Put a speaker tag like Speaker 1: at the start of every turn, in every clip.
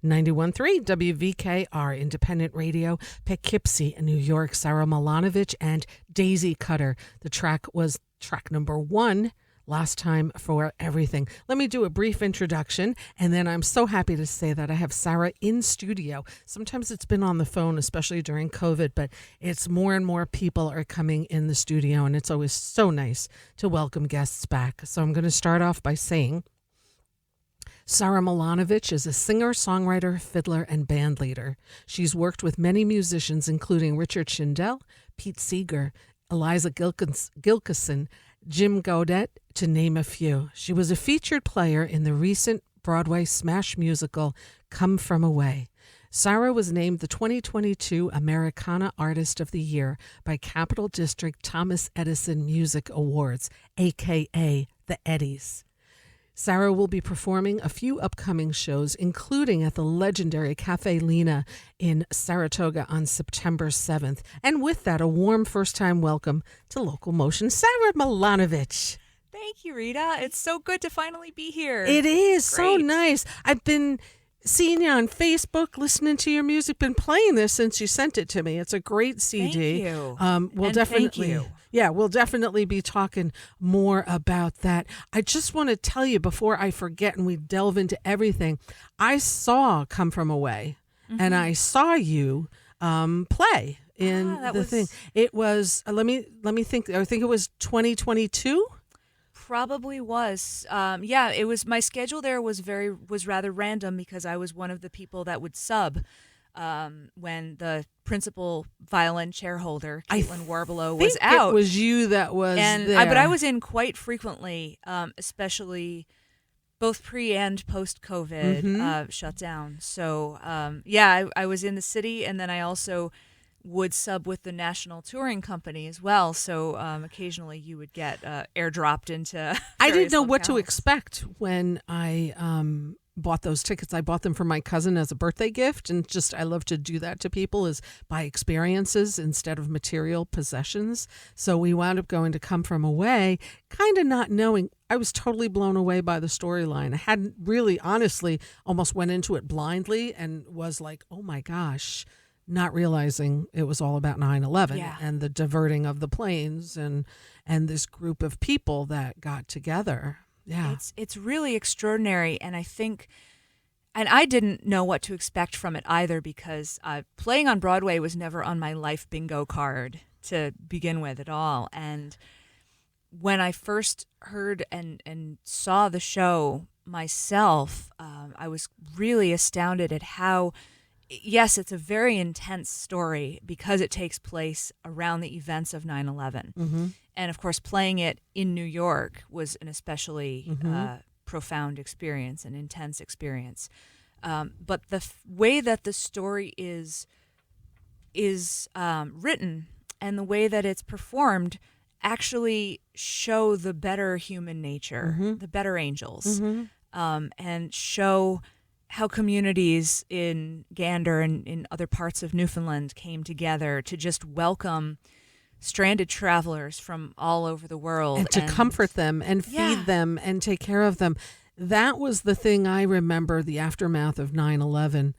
Speaker 1: 91.3 WVKR Independent Radio, Poughkeepsie, New York. Sara Milonovich and Daisy Cutter. The track was track number 1, Last Time for Everything. Let me do a brief introduction, and then I'm so happy to say that I have Sara in studio. Sometimes it's been on the phone, especially during COVID, but it's more and more people are coming in the studio, and it's always so nice to welcome guests back. So I'm going to start off by saying Sara Milonovich is a singer, songwriter, fiddler, and band leader. She's worked with many musicians, including Richard Shindell, Pete Seeger, Eliza Gilkison, Jim Gaudet, to name a few. She was a featured player in the recent Broadway smash musical Come From Away. Sara was named the 2022 Americana Artist of the Year by Capital District Thomas Edison Music Awards, a.k.a. the Eddies. Sara will be performing a few upcoming shows, including at the legendary Cafe Lena in Saratoga on September 7th. And with that, a warm first-time welcome to LocalMotion, Sara Milonovich.
Speaker 2: Thank you, Rita. It's so good to finally be here.
Speaker 1: It is
Speaker 2: Great.
Speaker 1: so nice. I've been seeing you on Facebook, listening to your music, been playing this since you sent it to me. It's a great CD.
Speaker 2: Thank you.
Speaker 1: We'll
Speaker 2: And
Speaker 1: definitely,
Speaker 2: thank you.
Speaker 1: Yeah, we'll definitely be talking more about that. I just want to tell you before I forget and we delve into everything, I saw Come From Away, and I saw you play in the thing. It was, let me think, I think it was 2022?
Speaker 2: Probably was. Yeah, it was. My schedule there was rather random because I was one of the people that would sub when the principal violin chair holder, Caitlin Warbelow, was out.
Speaker 1: It was you that was there.
Speaker 2: But I was in quite frequently, especially both pre and post COVID shutdown. So I was in the city, and then I also would sub with the national touring company as well. So occasionally you would get airdropped into
Speaker 1: I didn't know
Speaker 2: locales.
Speaker 1: what to expect when I bought those tickets. I bought them for my cousin as a birthday gift, and I love to do that to people, is buy experiences instead of material possessions. So we wound up going to Come From Away, kind of not knowing. I was totally blown away by the storyline. I hadn't really, honestly, almost went into it blindly and was like, oh my gosh, not realizing it was all about 9/11 and the diverting of the planes and this group of people that got together. Yeah.
Speaker 2: It's really extraordinary, and I think, and I didn't know what to expect from it either, because playing on Broadway was never on my life bingo card to begin with at all. And when I first heard and saw the show myself, I was really astounded at how, yes, it's a very intense story because it takes place around the events of 9/11.
Speaker 1: Mm-hmm.
Speaker 2: And, of course, playing it in New York was an especially profound experience, an intense experience. But the way that the story is written and the way that it's performed actually show the better human nature, the better angels, and show how communities in Gander and in other parts of Newfoundland came together to just welcome stranded travelers from all over the world.
Speaker 1: And to comfort them and feed them and take care of them. That was the thing I remember, the aftermath of 9/11.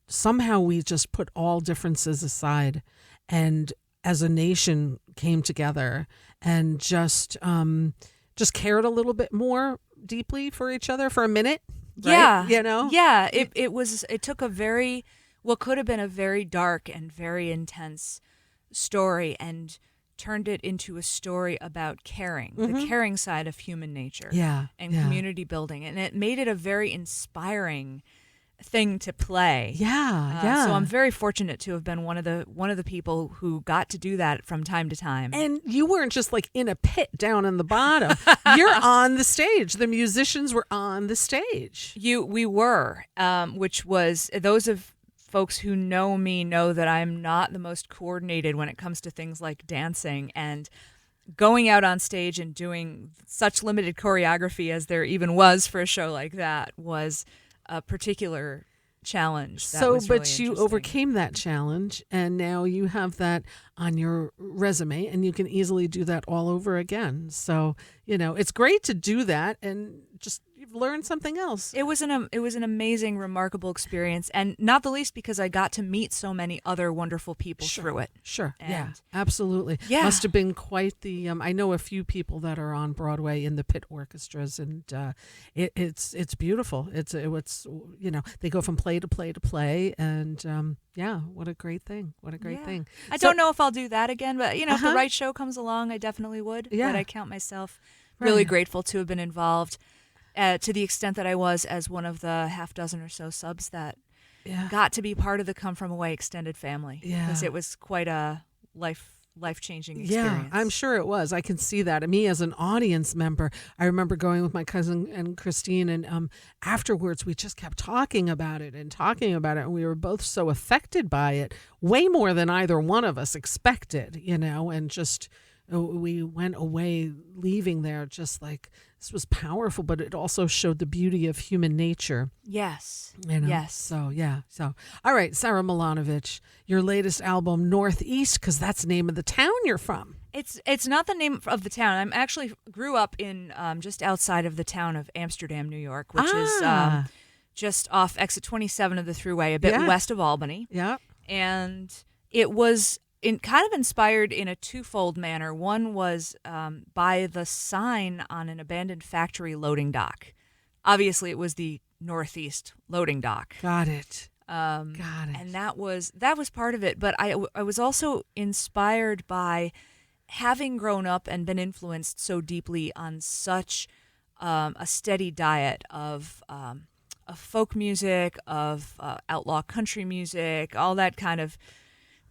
Speaker 1: Somehow we just put all differences aside and as a nation came together and just cared a little bit more deeply for each other for a minute. Right?
Speaker 2: Yeah.
Speaker 1: You know?
Speaker 2: Yeah. It took what could have been a very dark and very intense story and turned it into a story about caring, the caring side of human nature and community building. And it made it a very inspiring thing to play. So I'm very fortunate to have been one of the people who got to do that from time to time.
Speaker 1: And you weren't just like in a pit down in the bottom. You're on the stage. The musicians were on the stage.
Speaker 2: We were, which was, those of folks who know me know that I'm not the most coordinated when it comes to things like dancing, and going out on stage and doing such limited choreography as there even was for a show like that was a particular challenge.
Speaker 1: But you overcame that challenge, and now you have that on your resume, and you can easily do that all over again. So, it's great to do that, and just learned something else.
Speaker 2: It was an amazing, remarkable experience, and not the least because I got to meet so many other wonderful people through it.
Speaker 1: Sure, yeah,
Speaker 2: And
Speaker 1: absolutely.
Speaker 2: yeah.
Speaker 1: Must have been quite the. I know a few people that are on Broadway in the pit orchestras, and it's beautiful. It's they go from play to play to play, and what a great thing! What a great thing!
Speaker 2: I don't know if I'll do that again, but if the right show comes along, I definitely would.
Speaker 1: Yeah.
Speaker 2: But I count myself really
Speaker 1: Right.
Speaker 2: grateful to have been involved. To the extent that I was as one of the half dozen or so subs that got to be part of the Come From Away extended family.
Speaker 1: Yeah.
Speaker 2: Because it was quite a life-changing experience.
Speaker 1: Yeah, I'm sure it was. I can see that. Me as an audience member, I remember going with my cousin and Christine, and afterwards we just kept talking about it, and we were both so affected by it, way more than either one of us expected, and just we went away leaving there just like this was powerful, but it also showed the beauty of human nature.
Speaker 2: Yes.
Speaker 1: Yes. So all right, Sara Milonovich, your latest album, Northeast, because that's the name of the town you're from.
Speaker 2: It's not the name of the town. I'm actually grew up in just outside of the town of Amsterdam, New York, which is just off exit 27 of the Thruway, a bit west of Albany.
Speaker 1: Yeah.
Speaker 2: And it was kind of inspired in a twofold manner. One was by the sign on an abandoned factory loading dock. Obviously, it was the Northeast loading dock.
Speaker 1: Got it.
Speaker 2: And that was part of it. But I was also inspired by having grown up and been influenced so deeply on such a steady diet of folk music, of outlaw country music, all that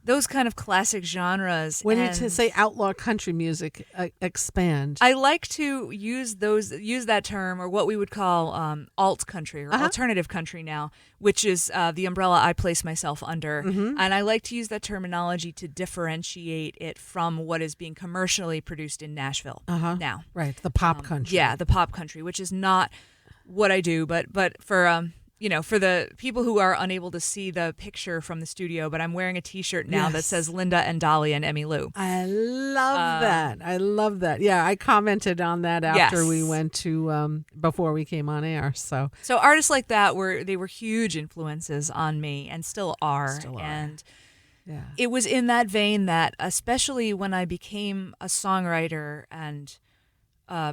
Speaker 2: those kind of classic genres.
Speaker 1: When you say outlaw country music, expand.
Speaker 2: I like to use that term, or what we would call alt country or alternative country now, which is the umbrella I place myself under.
Speaker 1: Mm-hmm.
Speaker 2: And I like to use that terminology to differentiate it from what is being commercially produced in Nashville now.
Speaker 1: Right, the pop country.
Speaker 2: Yeah, the pop country, which is not what I do, but for for the people who are unable to see the picture from the studio, but I'm wearing a T-shirt now that says Linda and Dolly and Emmylou.
Speaker 1: I love that. I love that. Yeah, I commented on that after we went to before we came on air. So
Speaker 2: artists like that were huge influences on me and still are. And it was in that vein that, especially when I became a songwriter and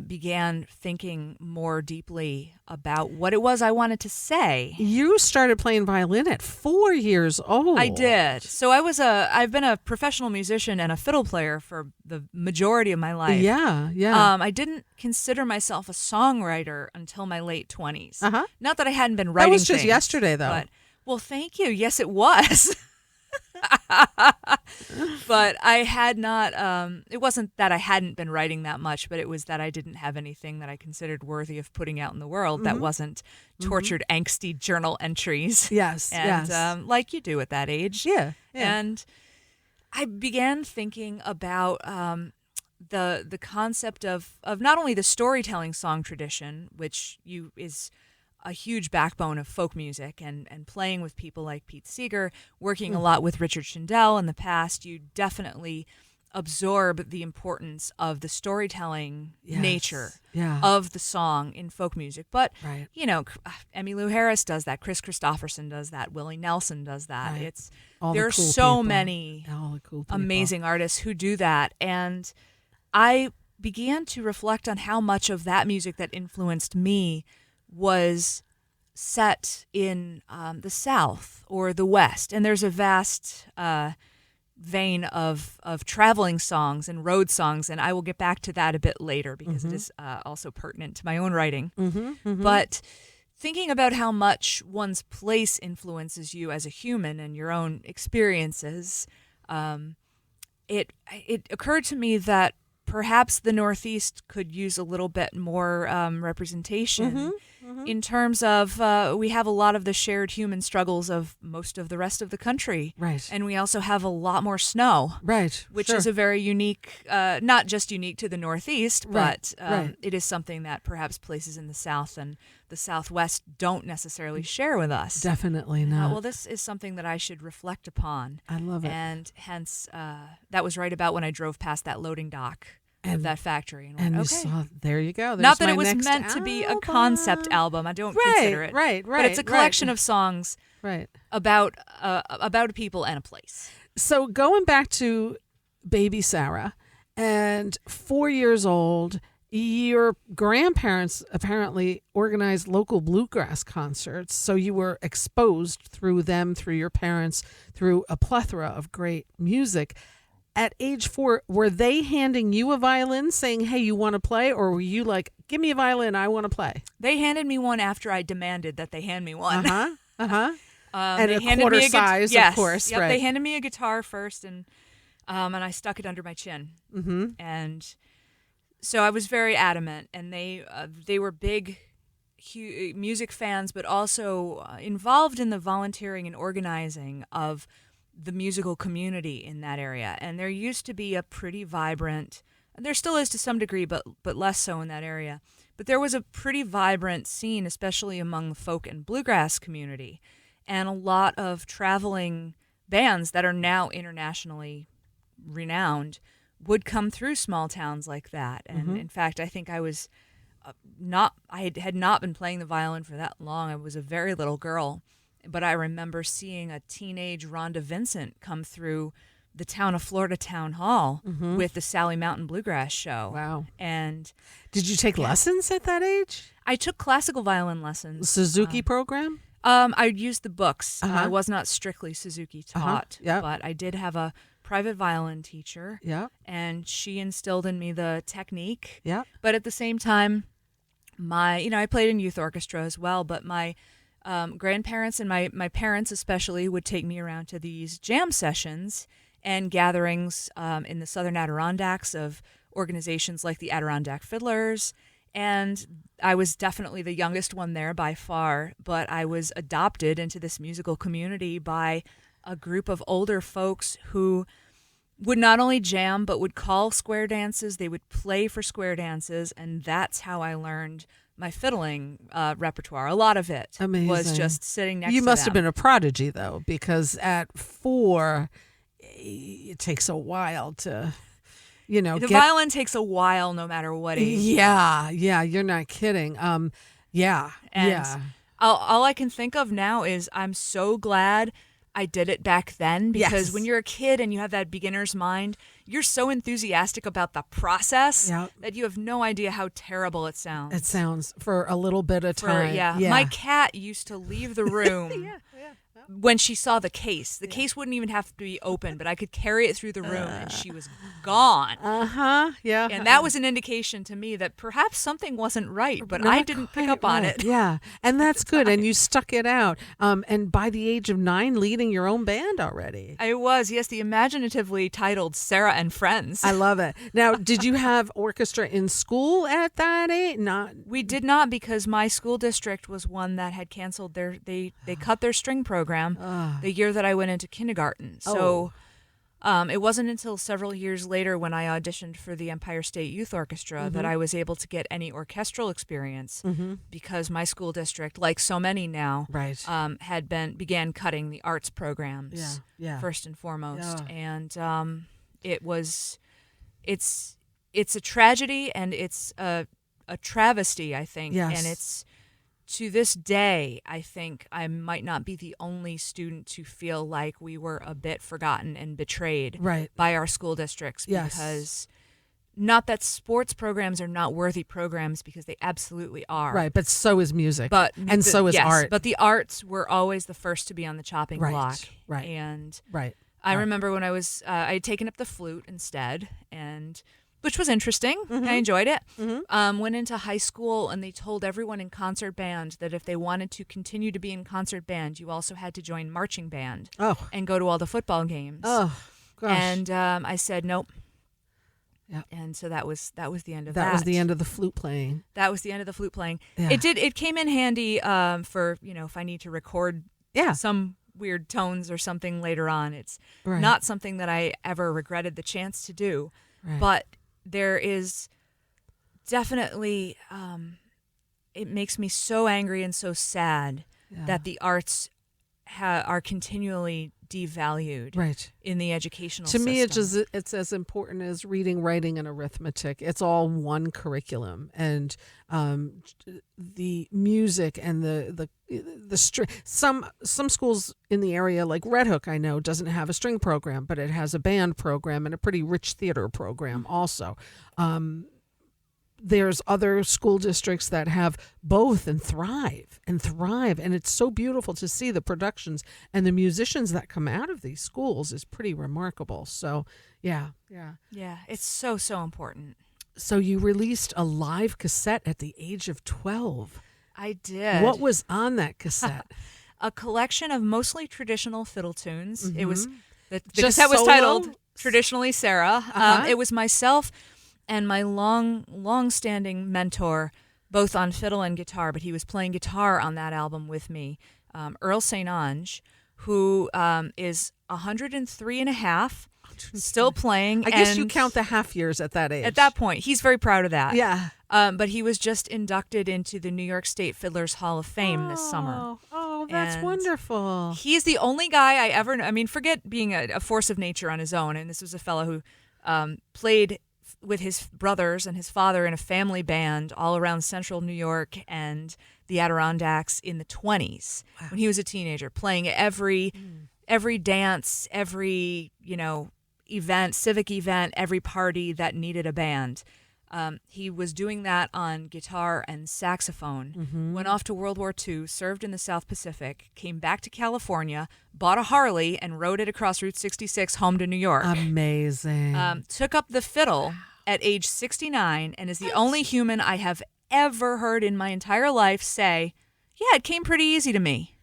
Speaker 2: began thinking more deeply about what it was I wanted to say.
Speaker 1: You started playing violin at 4 years old.
Speaker 2: I did. So I've been a professional musician and a fiddle player for the majority of my life.
Speaker 1: Yeah.
Speaker 2: I didn't consider myself a songwriter until my late 20s. Not that I hadn't been writing
Speaker 1: That was just
Speaker 2: things,
Speaker 1: yesterday, though.
Speaker 2: But, well, thank you. Yes, it was. But I had not, it wasn't that I hadn't been writing that much, but it was that I didn't have anything that I considered worthy of putting out in the world that wasn't tortured, angsty journal entries.
Speaker 1: Yes,
Speaker 2: and like you do at that age.
Speaker 1: Yeah.
Speaker 2: And I began thinking about the concept of not only the storytelling song tradition, which is a huge backbone of folk music, and playing with people like Pete Seeger, working a lot with Richard Shindell in the past, you definitely absorb the importance of the storytelling nature of the song in folk music. But, Emmylou Harris does that. Chris Christopherson does that. Willie Nelson does that.
Speaker 1: Right.
Speaker 2: There are so many amazing artists who do that. And I began to reflect on how much of that music that influenced me was set in the South or the West. And there's a vast vein of traveling songs and road songs, and I will get back to that a bit later because it is also pertinent to my own writing. But thinking about how much one's place influences you as a human and your own experiences, it occurred to me that perhaps the Northeast could use a little bit more representation in terms of we have a lot of the shared human struggles of most of the rest of the country.
Speaker 1: Right.
Speaker 2: And we also have a lot more snow.
Speaker 1: Right.
Speaker 2: Which is a very unique, not just unique to the Northeast, but it is something that perhaps places in the South and the Southwest don't necessarily share with us.
Speaker 1: Definitely not.
Speaker 2: Well, this is something that I should reflect upon.
Speaker 1: I love it.
Speaker 2: And hence, that was right about when I drove past that loading dock of that factory.
Speaker 1: And you
Speaker 2: okay.
Speaker 1: saw, there you go.
Speaker 2: Not that
Speaker 1: my
Speaker 2: it was
Speaker 1: next
Speaker 2: meant to be a
Speaker 1: album.
Speaker 2: concept album. I don't consider it.
Speaker 1: Right.
Speaker 2: But it's a collection of songs about a people and a place.
Speaker 1: So going back to baby Sara, and 4 years old, your grandparents apparently organized local bluegrass concerts. So you were exposed through them, through your parents, through a plethora of great music. At age 4, were they handing you a violin saying, hey, you want to play? Or were you like, give me a violin, I want to play?
Speaker 2: They handed me one after I demanded that they hand me one.
Speaker 1: And
Speaker 2: they
Speaker 1: a
Speaker 2: handed
Speaker 1: quarter
Speaker 2: me
Speaker 1: size,
Speaker 2: yes,
Speaker 1: of course.
Speaker 2: Yep,
Speaker 1: right.
Speaker 2: they handed me a guitar first, and I stuck it under my chin.
Speaker 1: Mm-hmm.
Speaker 2: And so I was very adamant, and they were big music fans, but also involved in the volunteering and organizing of the musical community in that area. And there used to be a pretty vibrant, there still is to some degree, but less so in that area. But there was a pretty vibrant scene, especially among the folk and bluegrass community, and a lot of traveling bands that are now internationally renowned would come through small towns like that. And in fact, I think I was I had not been playing the violin for that long. I was a very little girl. But I remember seeing a teenage Rhonda Vincent come through the town of Florida Town Hall with the Sally Mountain Bluegrass Show.
Speaker 1: Wow.
Speaker 2: And
Speaker 1: did you take lessons at that age?
Speaker 2: I took classical violin lessons.
Speaker 1: Suzuki program?
Speaker 2: I used the books.
Speaker 1: Uh-huh.
Speaker 2: I was not strictly Suzuki taught,
Speaker 1: Yep.
Speaker 2: but I did have a private violin teacher.
Speaker 1: Yeah.
Speaker 2: And she instilled in me the technique.
Speaker 1: Yeah.
Speaker 2: But at the same time, I played in youth orchestra as well, but my grandparents and my parents especially would take me around to these jam sessions and gatherings in the Southern Adirondacks of organizations like the Adirondack Fiddlers. And I was definitely the youngest one there by far, but I was adopted into this musical community by a group of older folks who would not only jam, but would call square dances. They would play for square dances, and that's how I learned my fiddling repertoire. A lot of it was just sitting next to them.
Speaker 1: You must have been a prodigy, though, because at 4, it takes a while to,
Speaker 2: the violin takes a while no matter what age.
Speaker 1: Yeah, you're not kidding. And
Speaker 2: all I can think of now is I'm so glad I did it back then, because when you're a kid and you have that beginner's mind, you're so enthusiastic about the process that you have no idea how terrible it sounds.
Speaker 1: It sounds for a little bit of time.
Speaker 2: My cat used to leave the room when she saw the case. The case wouldn't even have to be open, but I could carry it through the room and she was gone.
Speaker 1: Yeah.
Speaker 2: And that was an indication to me that perhaps something wasn't right, but I didn't pick up on it.
Speaker 1: Yeah, and that's good. And you stuck it out. And by the age of 9, leading your own band already.
Speaker 2: I was, yes, the imaginatively titled Sara and Friends.
Speaker 1: I love it. Now, did you have orchestra in school at that age?
Speaker 2: We did not, because my school district was one that had canceled they cut their string program the year that I went into kindergarten. So it wasn't until several years later when I auditioned for the Empire State Youth Orchestra that I was able to get any orchestral experience, because my school district, like so many now, began cutting the arts programs first and foremost. And it's a tragedy, and it's a travesty, I think.
Speaker 1: Yes.
Speaker 2: And it's, to this day, I think I might not be the only student to feel like we were a bit forgotten and betrayed by our school districts. Because not that sports programs are not worthy programs, because they absolutely are.
Speaker 1: Right, but so is music. So is
Speaker 2: yes,
Speaker 1: art.
Speaker 2: But the arts were always the first to be on the chopping block.
Speaker 1: Right.
Speaker 2: And I remember when I had taken up the flute instead, which was interesting. I enjoyed it. Went into high school, and they told everyone in concert band that if they wanted to continue to be in concert band, you also had to join marching band and go to all the football games.
Speaker 1: Oh, gosh.
Speaker 2: And I said nope.
Speaker 1: Yeah.
Speaker 2: And so that was the end of
Speaker 1: that. That was the end of the flute playing.
Speaker 2: That was the end of the flute playing.
Speaker 1: Yeah.
Speaker 2: It came in handy for if I need to record some weird tones or something later on. It's not something that I ever regretted the chance to do. Right. But there is definitely, it makes me so angry and so sad that the arts are continually devalued
Speaker 1: Right.
Speaker 2: in the educational
Speaker 1: To
Speaker 2: system.
Speaker 1: me, it's as important as reading, writing, and arithmetic. It's all one curriculum, and the music and some schools in the area, like Red Hook, I know, doesn't have a string program, but it has a band program and a pretty rich theater program also. There's other school districts that have both and thrive. And it's so beautiful to see the productions and the musicians that come out of these schools is pretty remarkable. So, yeah.
Speaker 2: Yeah, it's so, so important.
Speaker 1: So you released a live cassette at the age of 12.
Speaker 2: I did.
Speaker 1: What was on that cassette?
Speaker 2: A collection of mostly traditional fiddle tunes. It was the
Speaker 1: Just
Speaker 2: cassette was
Speaker 1: solo?
Speaker 2: titled Traditionally Sarah.
Speaker 1: Uh-huh.
Speaker 2: It was myself and my long-standing mentor, both on fiddle and guitar, but he was playing guitar on that album with me, Earl St. Ange, who is 103 and a half, still playing.
Speaker 1: I guess you count the half years at that age.
Speaker 2: At that point. He's very proud of that.
Speaker 1: Yeah.
Speaker 2: But he was just inducted into the New York State Fiddlers Hall of Fame this summer.
Speaker 1: Oh, that's
Speaker 2: And
Speaker 1: wonderful.
Speaker 2: He's the only guy I ever know. I mean, forget being a force of nature on his own. And this was a fellow who played with his brothers and his father in a family band all around central New York and the Adirondacks in the 20s when he was a teenager, playing every dance, every, event, civic event, every party that needed a band. He was doing that on guitar and saxophone, went off to World War II, served in the South Pacific, came back to California, bought a Harley, and rode it across Route 66 home to New York.
Speaker 1: Amazing.
Speaker 2: Took up the fiddle at age 69 and is the only human I have ever heard in my entire life say, yeah, it came pretty easy to me.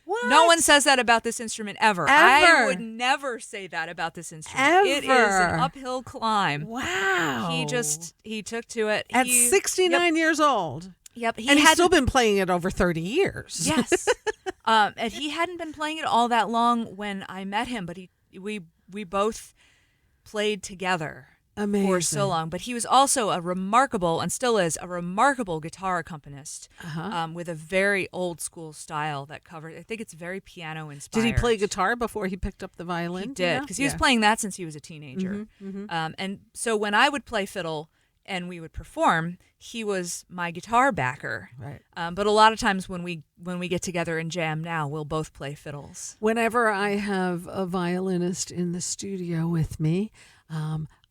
Speaker 1: What?
Speaker 2: No one says that about this instrument ever. I would never say that about this instrument. It is an uphill climb.
Speaker 1: Wow.
Speaker 2: He took to it.
Speaker 1: At 69 years old.
Speaker 2: Yep.
Speaker 1: And he's still been playing it over 30 years.
Speaker 2: Yes. And he hadn't been playing it all that long when I met him, but we both played together.
Speaker 1: Amazing.
Speaker 2: For so long. But he was also a remarkable, and still is, a remarkable guitar accompanist with a very old school style that covered, I think it's very piano inspired.
Speaker 1: Did he play guitar before he picked up the violin?
Speaker 2: He did, because he was playing that since he was a teenager. And so when I would play fiddle and we would perform, he was my guitar backer.
Speaker 1: Right.
Speaker 2: But a lot of times when we get together and jam now, we'll both play fiddles.
Speaker 1: Whenever I have a violinist in the studio with me,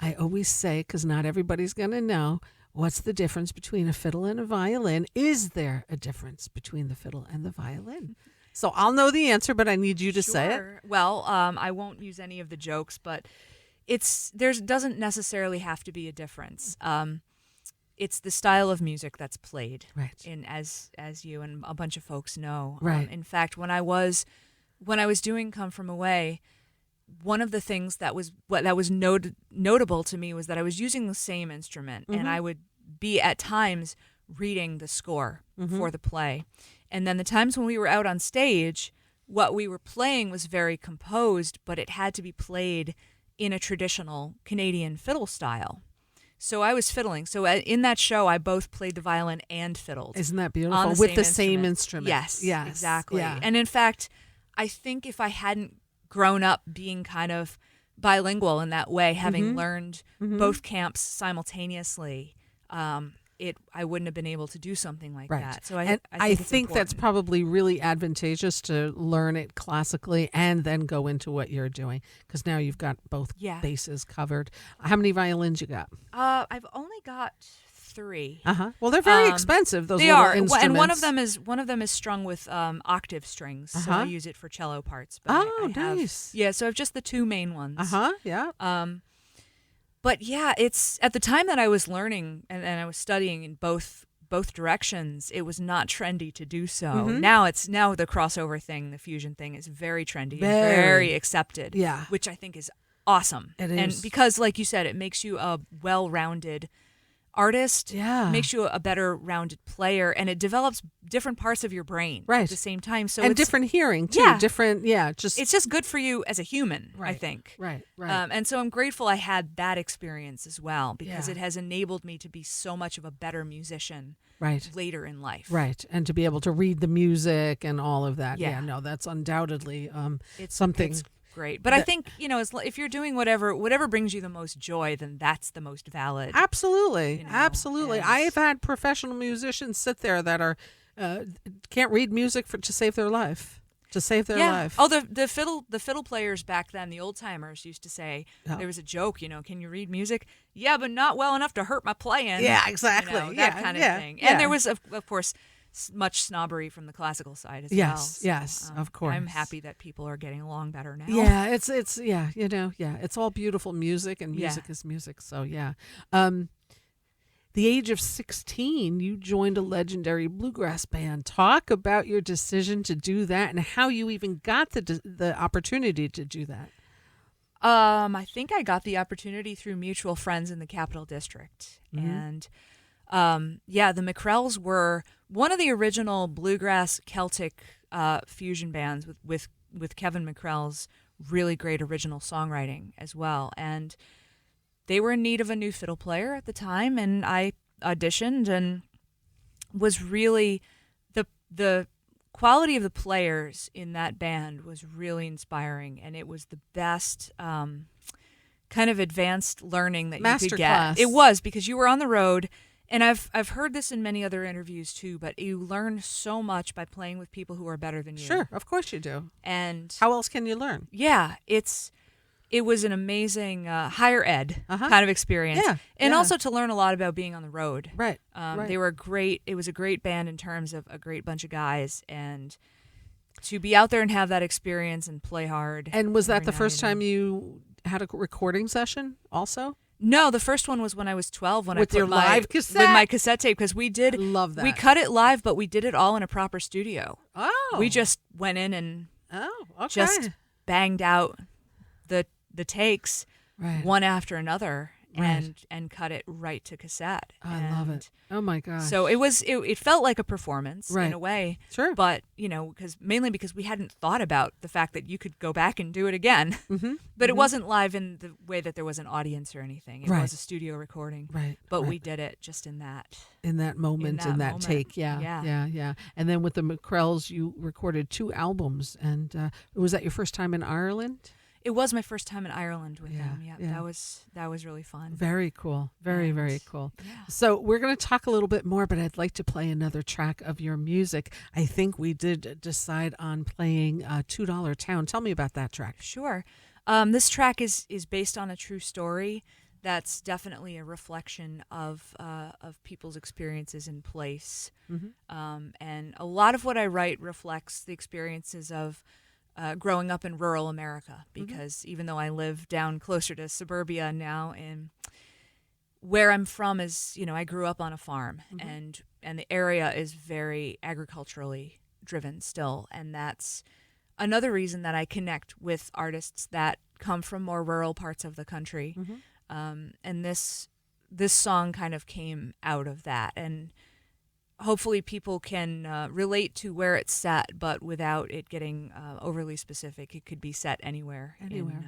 Speaker 1: I always say, because not everybody's going to know, what's the difference between a fiddle and a violin? Is there a difference between the fiddle and the violin? So I'll know the answer, but I need you to say it.
Speaker 2: Well, I won't use any of the jokes, but there doesn't necessarily have to be a difference. It's the style of music that's played,
Speaker 1: right?
Speaker 2: And as you and a bunch of folks know,
Speaker 1: right.
Speaker 2: In fact, when I was doing "Come From Away," one of the things that was notable to me was that I was using the same instrument, and I would be at times reading the score for the play. And then the times when we were out on stage, what we were playing was very composed, but it had to be played in a traditional Canadian fiddle style. So I was fiddling. So in that show, I both played the violin and fiddled.
Speaker 1: Isn't that beautiful? With the same instrument.
Speaker 2: Yes, exactly.
Speaker 1: Yeah.
Speaker 2: And in fact, I think if I hadn't grown up being kind of bilingual in that way, having learned both camps simultaneously, I wouldn't have been able to do something like that. So I think
Speaker 1: that's probably really advantageous to learn it classically and then go into what you're doing, because now you've got both bases covered. How many violins you got?
Speaker 2: I've only got 3.
Speaker 1: Well, they're very expensive. Those
Speaker 2: they
Speaker 1: little
Speaker 2: are,
Speaker 1: instruments.
Speaker 2: and one of them is strung with octave strings, so I use it for cello parts. But I have,
Speaker 1: nice.
Speaker 2: Yeah, so I have just the 2 main ones.
Speaker 1: Yeah.
Speaker 2: But yeah, it's at the time that I was learning and I was studying in both directions, it was not trendy to do so. Now the crossover thing, the fusion thing is very trendy and very accepted.
Speaker 1: Yeah.
Speaker 2: Which I think is awesome.
Speaker 1: It is.
Speaker 2: And because, like you said, it makes you a well-rounded artist,
Speaker 1: Yeah.
Speaker 2: makes you a better rounded player, and it develops different parts of your brain
Speaker 1: Right.
Speaker 2: at the same time. So
Speaker 1: And
Speaker 2: it's
Speaker 1: different hearing, too.
Speaker 2: Yeah.
Speaker 1: Different, just...
Speaker 2: it's just good for you as a human, I
Speaker 1: Right.
Speaker 2: think.
Speaker 1: Right, right.
Speaker 2: And so I'm grateful I had that experience as well, because
Speaker 1: Yeah.
Speaker 2: it has enabled me to be so much of a better musician
Speaker 1: Right.
Speaker 2: later in life.
Speaker 1: Right, and to be able to read the music and all of that.
Speaker 2: Yeah.
Speaker 1: No, that's undoubtedly
Speaker 2: It's
Speaker 1: something.
Speaker 2: It's great, but I think if you're doing whatever brings you the most joy, then that's the most valid.
Speaker 1: Absolutely,
Speaker 2: you know,
Speaker 1: absolutely.
Speaker 2: and-
Speaker 1: I have had professional musicians sit there that are can't read music to save their life. To save their life.
Speaker 2: Oh, the fiddle players back then, the old timers used to say,
Speaker 1: Yeah.
Speaker 2: there was a joke, can you read music? Yeah, but not well enough to hurt my playing.
Speaker 1: Yeah, exactly.
Speaker 2: That kind of thing.
Speaker 1: yeah.
Speaker 2: And there was of course much snobbery from the classical side as well.
Speaker 1: Yes,
Speaker 2: So,
Speaker 1: yes, of course.
Speaker 2: I'm happy that people are getting along better now.
Speaker 1: Yeah, it's it's all beautiful music, and music is music. So yeah. The age of 16, you joined a legendary bluegrass band. Talk about your decision to do that and how you even got the opportunity to do that.
Speaker 2: I think I got the opportunity through mutual friends in the Capital District.
Speaker 1: Mm-hmm.
Speaker 2: And the McCrells were one of the original bluegrass Celtic fusion bands with Kevin McCrell's really great original songwriting as well. And they were in need of a new fiddle player at the time, and I auditioned and was really the quality of the players in that band was really inspiring, and it was the best kind of advanced learning that you could get.
Speaker 1: Masterclass.
Speaker 2: It was, because you were on the road, and I've heard this in many other interviews too, but you learn so much by playing with people who are better than you.
Speaker 1: Sure, of course you do.
Speaker 2: And
Speaker 1: How else can you learn?
Speaker 2: yeah, it was an amazing higher ed
Speaker 1: Uh-huh.
Speaker 2: kind of experience.
Speaker 1: Yeah,
Speaker 2: And
Speaker 1: yeah.
Speaker 2: also to learn a lot about being on the road.
Speaker 1: Right. Right.
Speaker 2: They were great. It was a great band in terms of a great bunch of guys. And to be out there and have that experience and play hard.
Speaker 1: And was that
Speaker 2: every
Speaker 1: the first
Speaker 2: night
Speaker 1: time you had a recording session also?
Speaker 2: No, the first one was when I was 12 when
Speaker 1: With
Speaker 2: I put
Speaker 1: your live
Speaker 2: with
Speaker 1: cassette?
Speaker 2: my cassette tape, because we did
Speaker 1: I love that.
Speaker 2: we cut it live, but we did it all in a proper studio.
Speaker 1: Oh.
Speaker 2: We just went in and
Speaker 1: Oh, okay.
Speaker 2: just banged out the takes
Speaker 1: right.
Speaker 2: one after another
Speaker 1: Right.
Speaker 2: and cut it right to cassette.
Speaker 1: I love
Speaker 2: And
Speaker 1: it. Oh my gosh.
Speaker 2: So it felt like a performance
Speaker 1: Right.
Speaker 2: in a way.
Speaker 1: Sure.
Speaker 2: But, mainly because we hadn't thought about the fact that you could go back and do it again.
Speaker 1: Mm-hmm.
Speaker 2: But it wasn't live in the way that there was an audience or anything. It
Speaker 1: Right.
Speaker 2: was a studio recording.
Speaker 1: Right.
Speaker 2: But
Speaker 1: right.
Speaker 2: we did it just in that.
Speaker 1: in that moment, in that
Speaker 2: moment.
Speaker 1: take. Yeah.
Speaker 2: Yeah.
Speaker 1: Yeah. And then with the McCrells, you recorded 2 albums. And was that your first time in Ireland?
Speaker 2: It was my first time in Ireland with
Speaker 1: Yeah,
Speaker 2: them. Yeah,
Speaker 1: yeah.
Speaker 2: that was really fun.
Speaker 1: Very cool. Very,
Speaker 2: And-
Speaker 1: very cool.
Speaker 2: Yeah.
Speaker 1: So we're going to talk a little bit more, but I'd like to play another track of your music. I think we did decide on playing $2 Town. Tell me about that track.
Speaker 2: Sure. This track is based on a true story. That's definitely a reflection of people's experiences in place.
Speaker 1: Mm-hmm.
Speaker 2: And a lot of what I write reflects the experiences of growing up in rural America, because even though I live down closer to suburbia now, and where I'm from is, I grew up on a farm, and the area is very agriculturally driven still, and that's another reason that I connect with artists that come from more rural parts of the country. And this song kind of came out of that, and hopefully people can relate to where it's set, but without it getting overly specific. It could be set anywhere.
Speaker 1: Anywhere.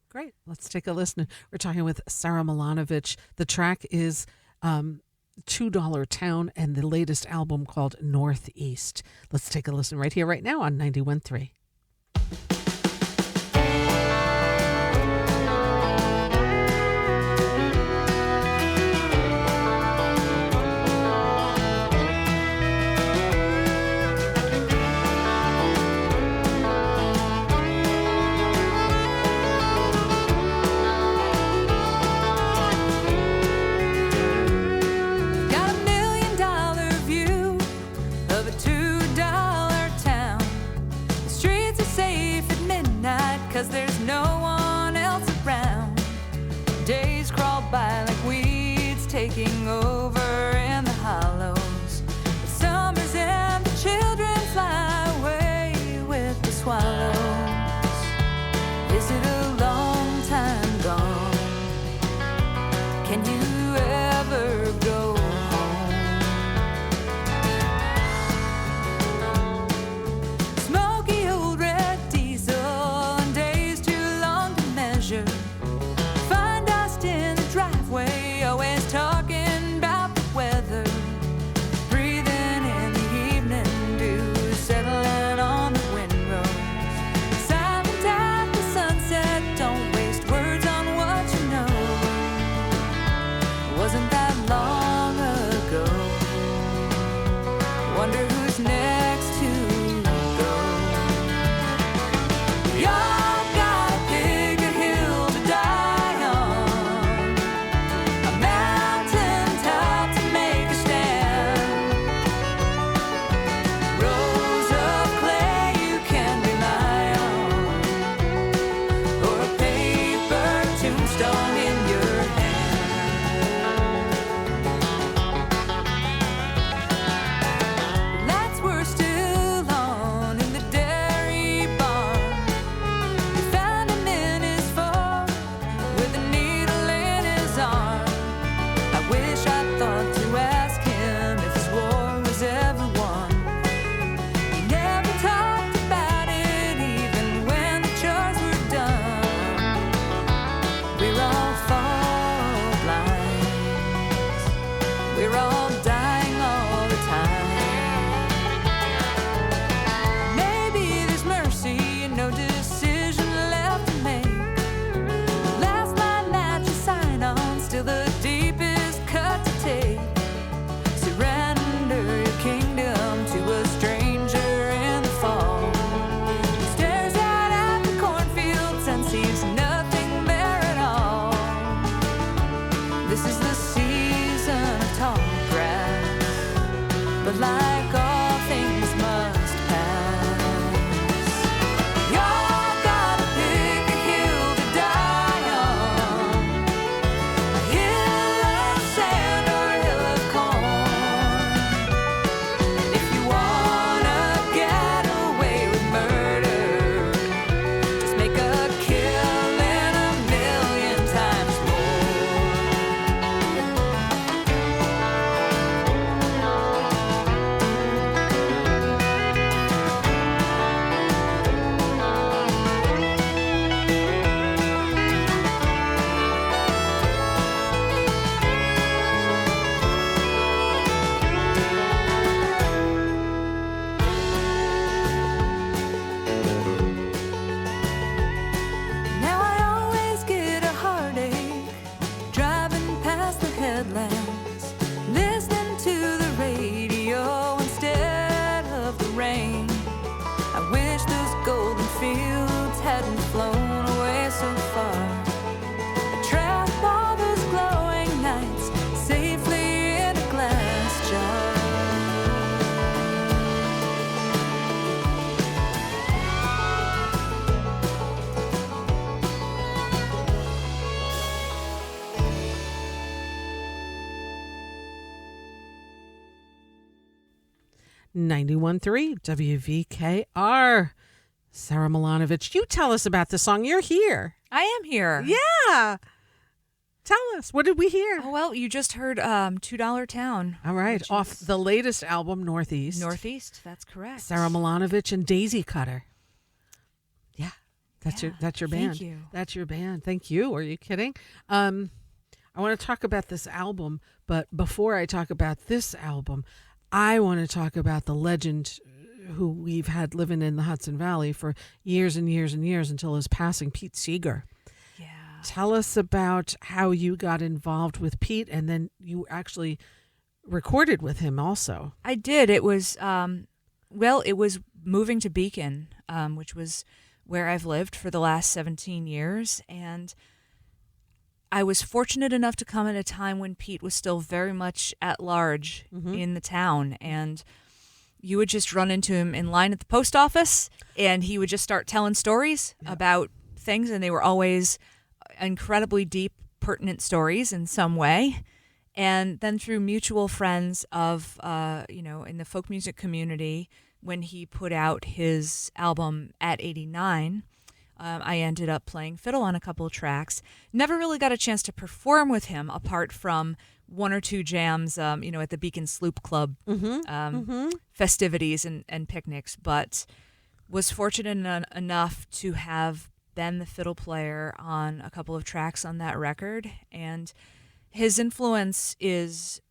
Speaker 1: Great. Let's take a listen. We're talking with Sara Milonovich. The track is $2 Town and the latest album called Northeast. Let's take a listen right here, right now on 91.3.
Speaker 3: Got $1 million view of a $2 town. The street
Speaker 1: 91.3 WVKR. Sara Milonovich, you tell us about the song. You're here.
Speaker 2: I am here.
Speaker 1: Yeah. Tell us, what did we hear?
Speaker 2: Oh, well, you just heard $2 Town.
Speaker 1: All right, off the latest album, Northeast.
Speaker 2: Northeast, that's correct.
Speaker 1: Sara Milonovich and Daisy Cutter. Yeah, that's your band.
Speaker 2: Thank you.
Speaker 1: That's your band. Thank you. Are you kidding? I want to talk about this album, but before I talk about this album, I want to talk about the legend who we've had living in the Hudson Valley for years and years and years until his passing, Pete Seeger.
Speaker 2: Yeah.
Speaker 1: Tell us about how you got involved with Pete, and then you actually recorded with him also.
Speaker 2: I did. It was, it was moving to Beacon, which was where I've lived for the last 17 years. And I was fortunate enough to come at a time when Pete was still very much at large in the town. And you would just run into him in line at the post office, and he would just start telling stories about things, and they were always incredibly deep, pertinent stories in some way. And then through mutual friends of, in the folk music community, when he put out his album At 89, I ended up playing fiddle on a couple of tracks. Never really got a chance to perform with him apart from one or two jams, at the Beacon Sloop Club festivities and picnics, but was fortunate enough to have been the fiddle player on a couple of tracks on that record. And his influence is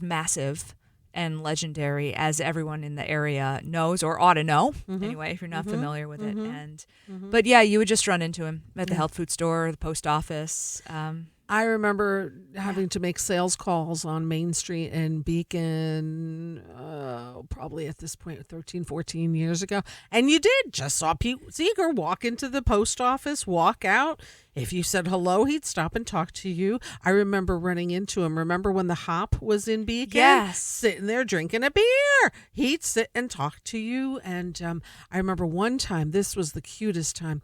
Speaker 2: massive and legendary, as everyone in the area knows or ought to know. Anyway, if you're not familiar with it. And but yeah, you would just run into him at the health food store, the post office.
Speaker 1: I remember having to make sales calls on Main Street in Beacon, probably at this point 13, 14 years ago. And you did. Just saw Pete Seeger walk into the post office, walk out. If you said hello, he'd stop and talk to you. I remember running into him. Remember when the Hop was in Beacon?
Speaker 2: Yes.
Speaker 1: Sitting there drinking a beer. He'd sit and talk to you. And I remember one time, this was the cutest time,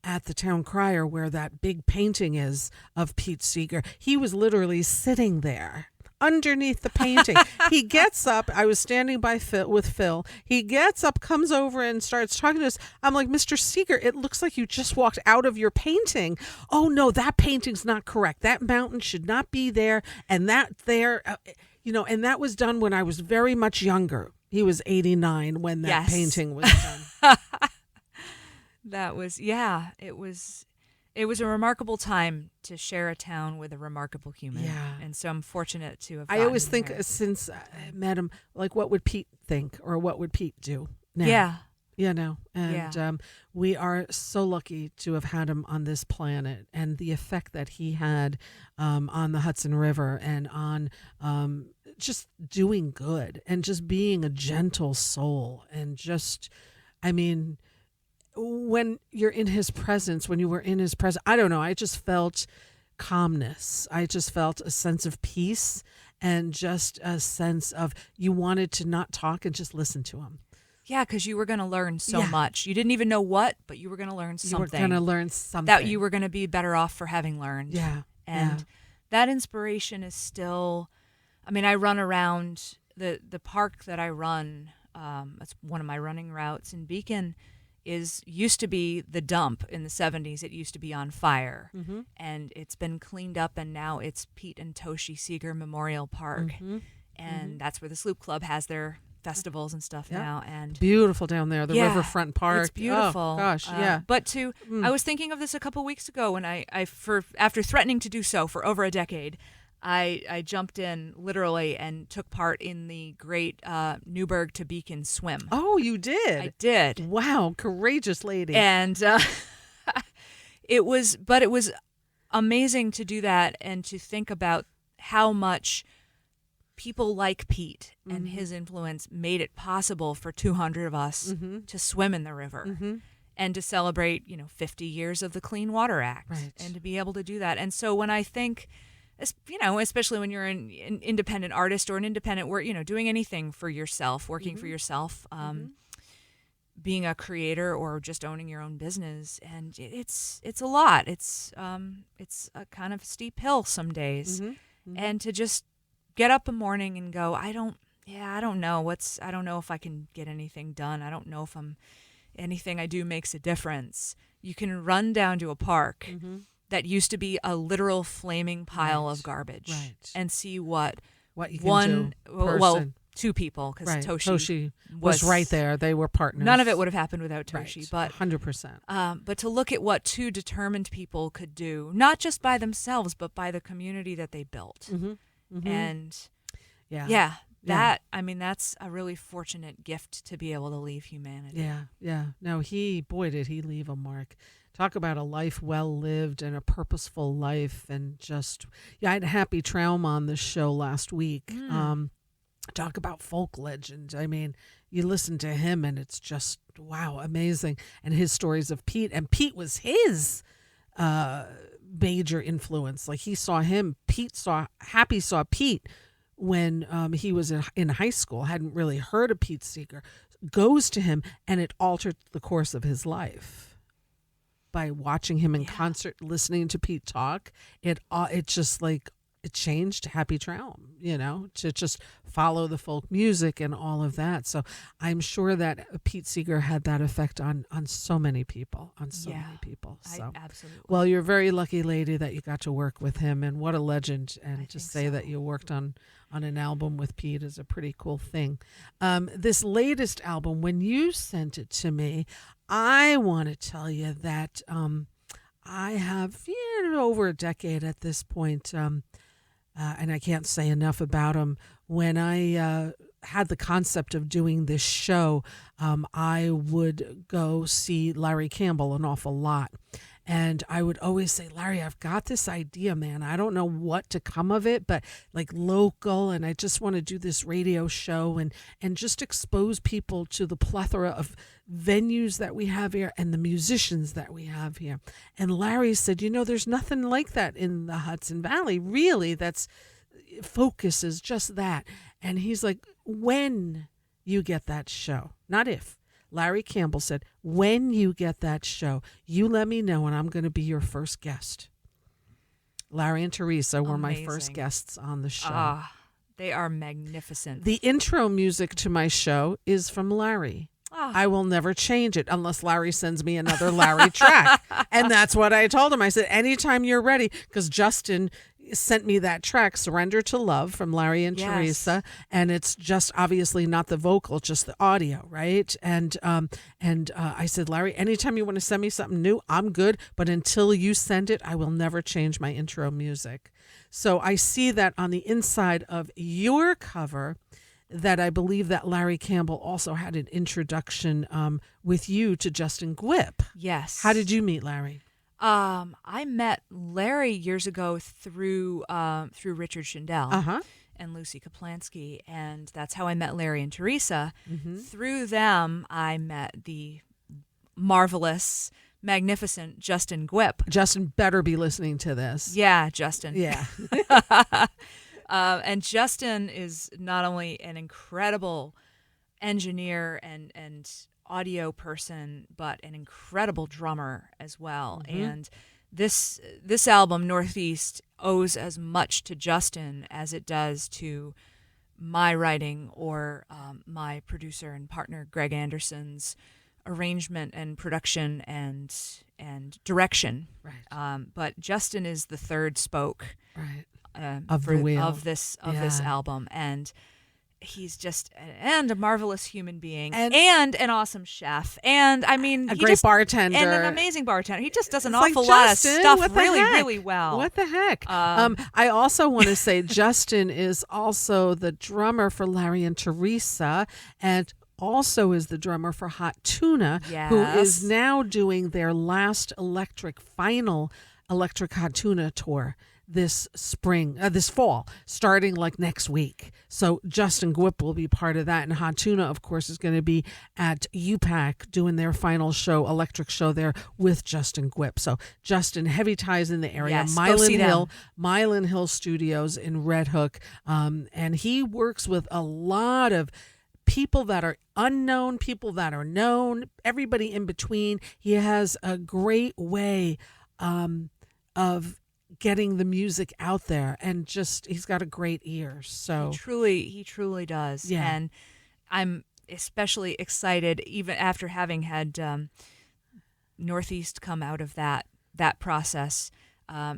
Speaker 1: at the Town Crier where that big painting is of Pete Seeger. He was literally sitting there underneath the painting. He gets up. I was standing by with Phil. He gets up, comes over and starts talking to us. I'm like, Mr. Seeger, it looks like you just walked out of your painting. Oh, no, that painting's not correct. That mountain should not be there. And that there, and that was done when I was very much younger. He was 89 when that painting was done.
Speaker 2: That was, it was a remarkable time to share a town with a remarkable human. Yeah. And so I'm fortunate to have
Speaker 1: I always think
Speaker 2: there.
Speaker 1: Since I met him, like, what would Pete think or what would Pete do now?
Speaker 2: Yeah.
Speaker 1: And we are so lucky to have had him on this planet, and the effect that he had on the Hudson River and on just doing good and just being a gentle soul and just, when you're in his presence, when you were in his presence, I don't know, I just felt calmness. I just felt a sense of peace and just a sense of you wanted to not talk and just listen to him.
Speaker 2: Yeah, because you were going to learn so much. You didn't even know what, but you were going to learn something.
Speaker 1: You were going to learn something.
Speaker 2: That you were going to be better off for having learned.
Speaker 1: Yeah.
Speaker 2: And that inspiration is still, I run around the park that I run. That's one of my running routes in Beacon. Used to be the dump in the 70s. It used to be on fire, and it's been cleaned up, and now it's Pete and Toshi Seeger Memorial Park, and that's where the Sloop Club has their festivals and stuff now. And
Speaker 1: beautiful down there, the riverfront park.
Speaker 2: It's beautiful.
Speaker 1: Oh, gosh, yeah.
Speaker 2: But I was thinking of this a couple weeks ago when after threatening to do so for over a decade, I jumped in literally and took part in the great Newburgh to Beacon swim.
Speaker 1: Oh, you did?
Speaker 2: I did.
Speaker 1: Wow, courageous lady.
Speaker 2: And it was amazing to do that and to think about how much people like Pete and his influence made it possible for 200 of us to swim in the river. And to celebrate, 50 years of the Clean Water Act, and to be able to do that. And so when I think, especially when you're an independent artist or an independent work, doing anything for yourself, working for yourself, being a creator or just owning your own business, and it's a lot. It's a kind of steep hill some days, and to just get up a morning and go, I don't Yeah, I don't know. I don't know if I can get anything done. I don't know if anything I do makes a difference. You can run down to a park that used to be a literal flaming pile of garbage and see what
Speaker 1: you can
Speaker 2: one,
Speaker 1: do.
Speaker 2: well, two people, because
Speaker 1: Right.
Speaker 2: Toshi
Speaker 1: was right there. They were partners.
Speaker 2: None of it would have happened without Toshi.
Speaker 1: Right.
Speaker 2: But
Speaker 1: 100%.
Speaker 2: But to look at what two determined people could do, not just by themselves, but by the community that they built. And that's a really fortunate gift to be able to leave humanity.
Speaker 1: Yeah. No, did he leave a mark. Talk about a life well lived and a purposeful life, and just, I had Happy Traum on the show last week. Talk about folk legend. I mean, you listen to him and it's just, wow, amazing. And his stories of Pete, and Pete was his major influence. Like, he saw him, Happy saw Pete when he was in high school, hadn't really heard of Pete Seeger, goes to him, and it altered the course of his life. By watching him in concert, listening to Pete talk, it just like, it changed Happy Traum, to just follow the folk music and all of that. So I'm sure that Pete Seeger had that effect on so many people, many people. So,
Speaker 2: absolutely.
Speaker 1: Well, you're a very lucky lady that you got to work with him, and what a legend. And to say that you worked on an album with Pete is a pretty cool thing. This latest album, when you sent it to me, I want to tell you that I have over a decade at this point, and I can't say enough about him. When I had the concept of doing this show, I would go see Larry Campbell an awful lot. And I would always say, Larry, I've got this idea, man. I don't know what to come of it, but like local, and I just want to do this radio show and just expose people to the plethora of venues that we have here and the musicians that we have here. And Larry said, there's nothing like that in the Hudson Valley, really, that's focuses just that. And he's like, when you get that show, not if. Larry Campbell said, when you get that show, you let me know and I'm going to be your first guest. Larry and Teresa were my first guests on the show.
Speaker 2: They are magnificent.
Speaker 1: The intro music to my show is from Larry. I will never change it unless Larry sends me another Larry track. And that's what I told him. I said, anytime you're ready, because Justin sent me that track, Surrender to Love, from Larry and Teresa, and it's just obviously not the vocal, just the audio, right? And I said, Larry, anytime you want to send me something new, I'm good, but until you send it, I will never change my intro music. So I see that on the inside of your cover, that I believe that Larry Campbell also had an introduction with you to Justin Gwip.
Speaker 2: Yes.
Speaker 1: How did you meet Larry?
Speaker 2: I met Larry years ago through Richard Schindel and Lucy Kaplansky, and that's how I met Larry and Teresa. Through them, I met the marvelous, magnificent Justin Gwip.
Speaker 1: Justin better be listening to this.
Speaker 2: Yeah, Justin.
Speaker 1: Yeah.
Speaker 2: And Justin is not only an incredible engineer and audio person, but an incredible drummer as well. And this album, Northeast, owes as much to Justin as it does to my writing or my producer and partner Greg Anderson's arrangement and production and direction.
Speaker 1: Right.
Speaker 2: But Justin is the third spoke.
Speaker 1: Right. Of the wheel.
Speaker 2: Of this album, and he's just a marvelous human being and an awesome chef, and I mean
Speaker 1: a great bartender
Speaker 2: and an amazing bartender. He just does an
Speaker 1: it's
Speaker 2: awful
Speaker 1: like,
Speaker 2: lot
Speaker 1: Justin,
Speaker 2: of stuff
Speaker 1: what the
Speaker 2: really
Speaker 1: heck?
Speaker 2: Really well.
Speaker 1: What the heck? I also want to say Justin is also the drummer for Larry and Teresa, and also is the drummer for Hot Tuna, who is now doing their last final Electric Hot Tuna tour this fall, starting like next week. So Justin Gwip will be part of that. And Hot Tuna, of course, is going to be at UPAC doing their final show, electric show there with Justin Gwip. So Justin, heavy ties in the area.
Speaker 2: Yes, go see them.
Speaker 1: Mylan Hill Studios in Red Hook. And he works with a lot of people that are unknown, people that are known, everybody in between. He has a great way of getting the music out there, and just he's got a great ear. So
Speaker 2: He truly does.
Speaker 1: Yeah.
Speaker 2: And I'm especially excited, even after having had Northeast come out of that process.